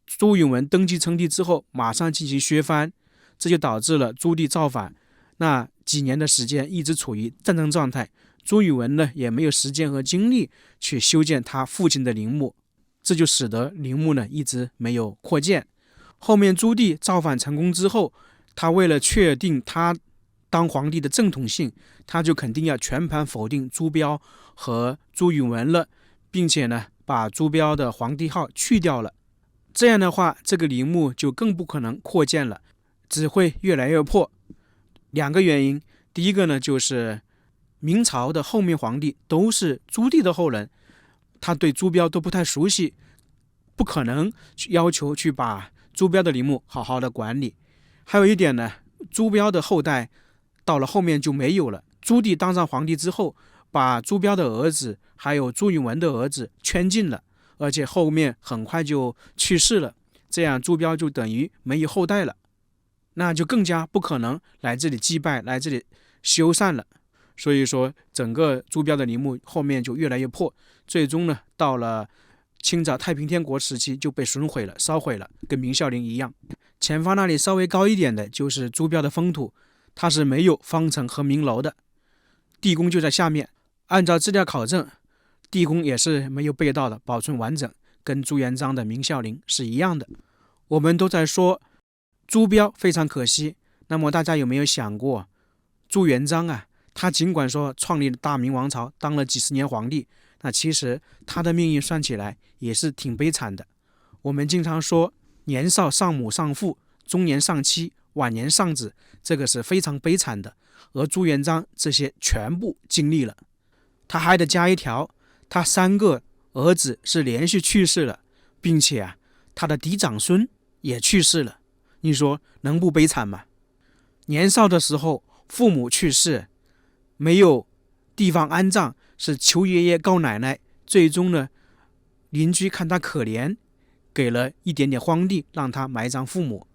朱允炆登基称帝之后马上进行削藩，这就导致了朱棣造反。那几年的时间一直处于战争状态，朱允炆呢也没有时间和精力去修建他父亲的陵墓，这就使得陵墓呢一直没有扩建。后面朱棣造反成功之后，他为了确定他当皇帝的正统性，他就肯定要全盘否定朱标和朱允炆了，并且呢把朱标的皇帝号去掉了。这样的话，这个陵墓就更不可能扩建了，只会越来越破。两个原因，第一个呢就是明朝的后面皇帝都是朱棣的后人，他对朱标都不太熟悉，不可能要求去把朱标的陵墓好好的管理。还有一点呢，朱标的后代到了后面就没有了。朱棣当上皇帝之后，把朱标的儿子还有朱允炆的儿子圈禁了，而且后面很快就去世了，这样朱标就等于没有后代了，那就更加不可能来这里祭拜，来这里修缮了。所以说整个朱标的陵墓后面就越来越破，最终呢到了清朝太平天国时期就被损毁了，烧毁了，跟明孝陵一样。前方那里稍微高一点的就是朱标的封土，它是没有方城和明楼的，地宫就在下面。按照资料考证，地宫也是没有被盗的，保存完整，跟朱元璋的明孝陵是一样的。我们都在说朱标非常可惜，那么大家有没有想过，朱元璋啊，他尽管说创立了大明王朝，当了几十年皇帝，那其实他的命运算起来也是挺悲惨的。我们经常说年少丧母丧父，中年丧妻，晚年丧子，这个是非常悲惨的，而朱元璋这些全部经历了。他还得加一条，他3个儿子是连续去世了，并且他的嫡长孙也去世了，你说能不悲惨吗？年少的时候父母去世，没有地方安葬，是求爷爷告奶奶，最终呢邻居看他可怜，给了一点点荒地让他埋葬父母。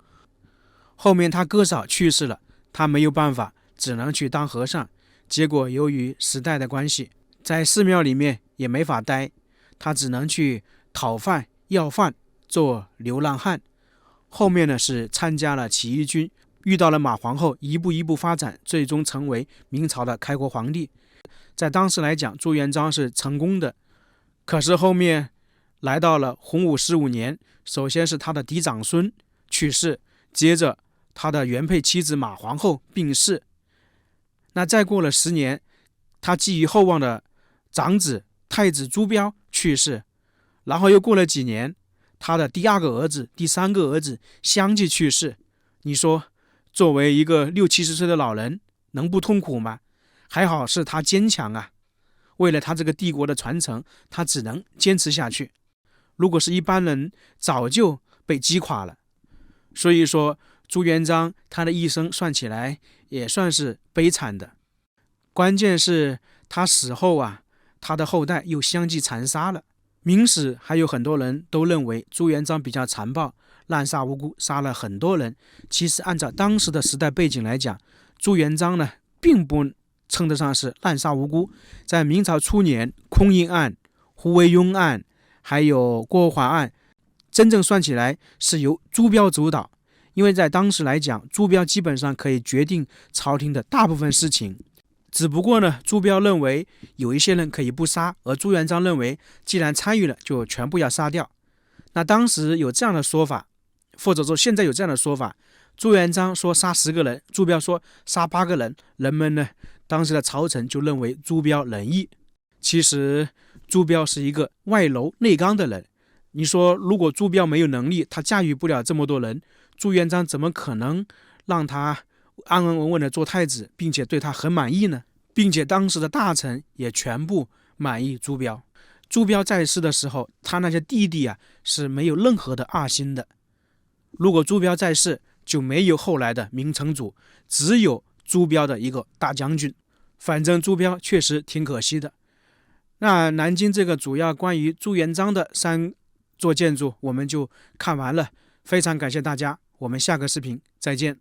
后面他哥嫂去世了，他没有办法，只能去当和尚，结果由于时代的关系，在寺庙里面也没法待，他只能去讨饭要饭，做流浪汉。后面呢是参加了起义军，遇到了马皇后，一步一步发展，最终成为明朝的开国皇帝。在当时来讲，朱元璋是成功的。可是后面来到了洪武15年，首先是他的嫡长孙去世，接着他的原配妻子马皇后病逝。那再过了10年，他寄予厚望的长子太子朱标去世，然后又过了几年，他的第2个儿子、第3个儿子相继去世。你说作为一个60、70岁的老人，能不痛苦吗？还好是他坚强啊，为了他这个帝国的传承，他只能坚持下去。如果是一般人，早就被击垮了。所以说朱元璋他的一生算起来也算是悲惨的。关键是他死后他的后代又相继残杀了。明史还有很多人都认为朱元璋比较残暴，滥杀无辜，杀了很多人。其实按照当时的时代背景来讲，朱元璋呢并不称得上是滥杀无辜。在明朝初年，空印案、胡惟庸案还有郭华案，真正算起来是由朱标主导。因为在当时来讲，朱标基本上可以决定朝廷的大部分事情，只不过呢，朱标认为有一些人可以不杀，而朱元璋认为既然参与了就全部要杀掉。那当时有这样的说法，或者说现在有这样的说法，朱元璋说杀10个人，朱标说杀8个人，人们呢当时的朝臣就认为朱标仁义。其实朱标是一个外柔内刚的人，你说如果朱标没有能力，他驾驭不了这么多人，朱元璋怎么可能让他安安稳稳的做太子，并且对他很满意呢？并且当时的大臣也全部满意朱标。朱标在世的时候，他那些弟弟是没有任何的二心的。如果朱标在世，就没有后来的明成祖，只有朱标的一个大将军。反正朱标确实挺可惜的。那南京这个主要关于朱元璋的3座建筑我们就看完了，非常感谢大家，我们下个视频再见。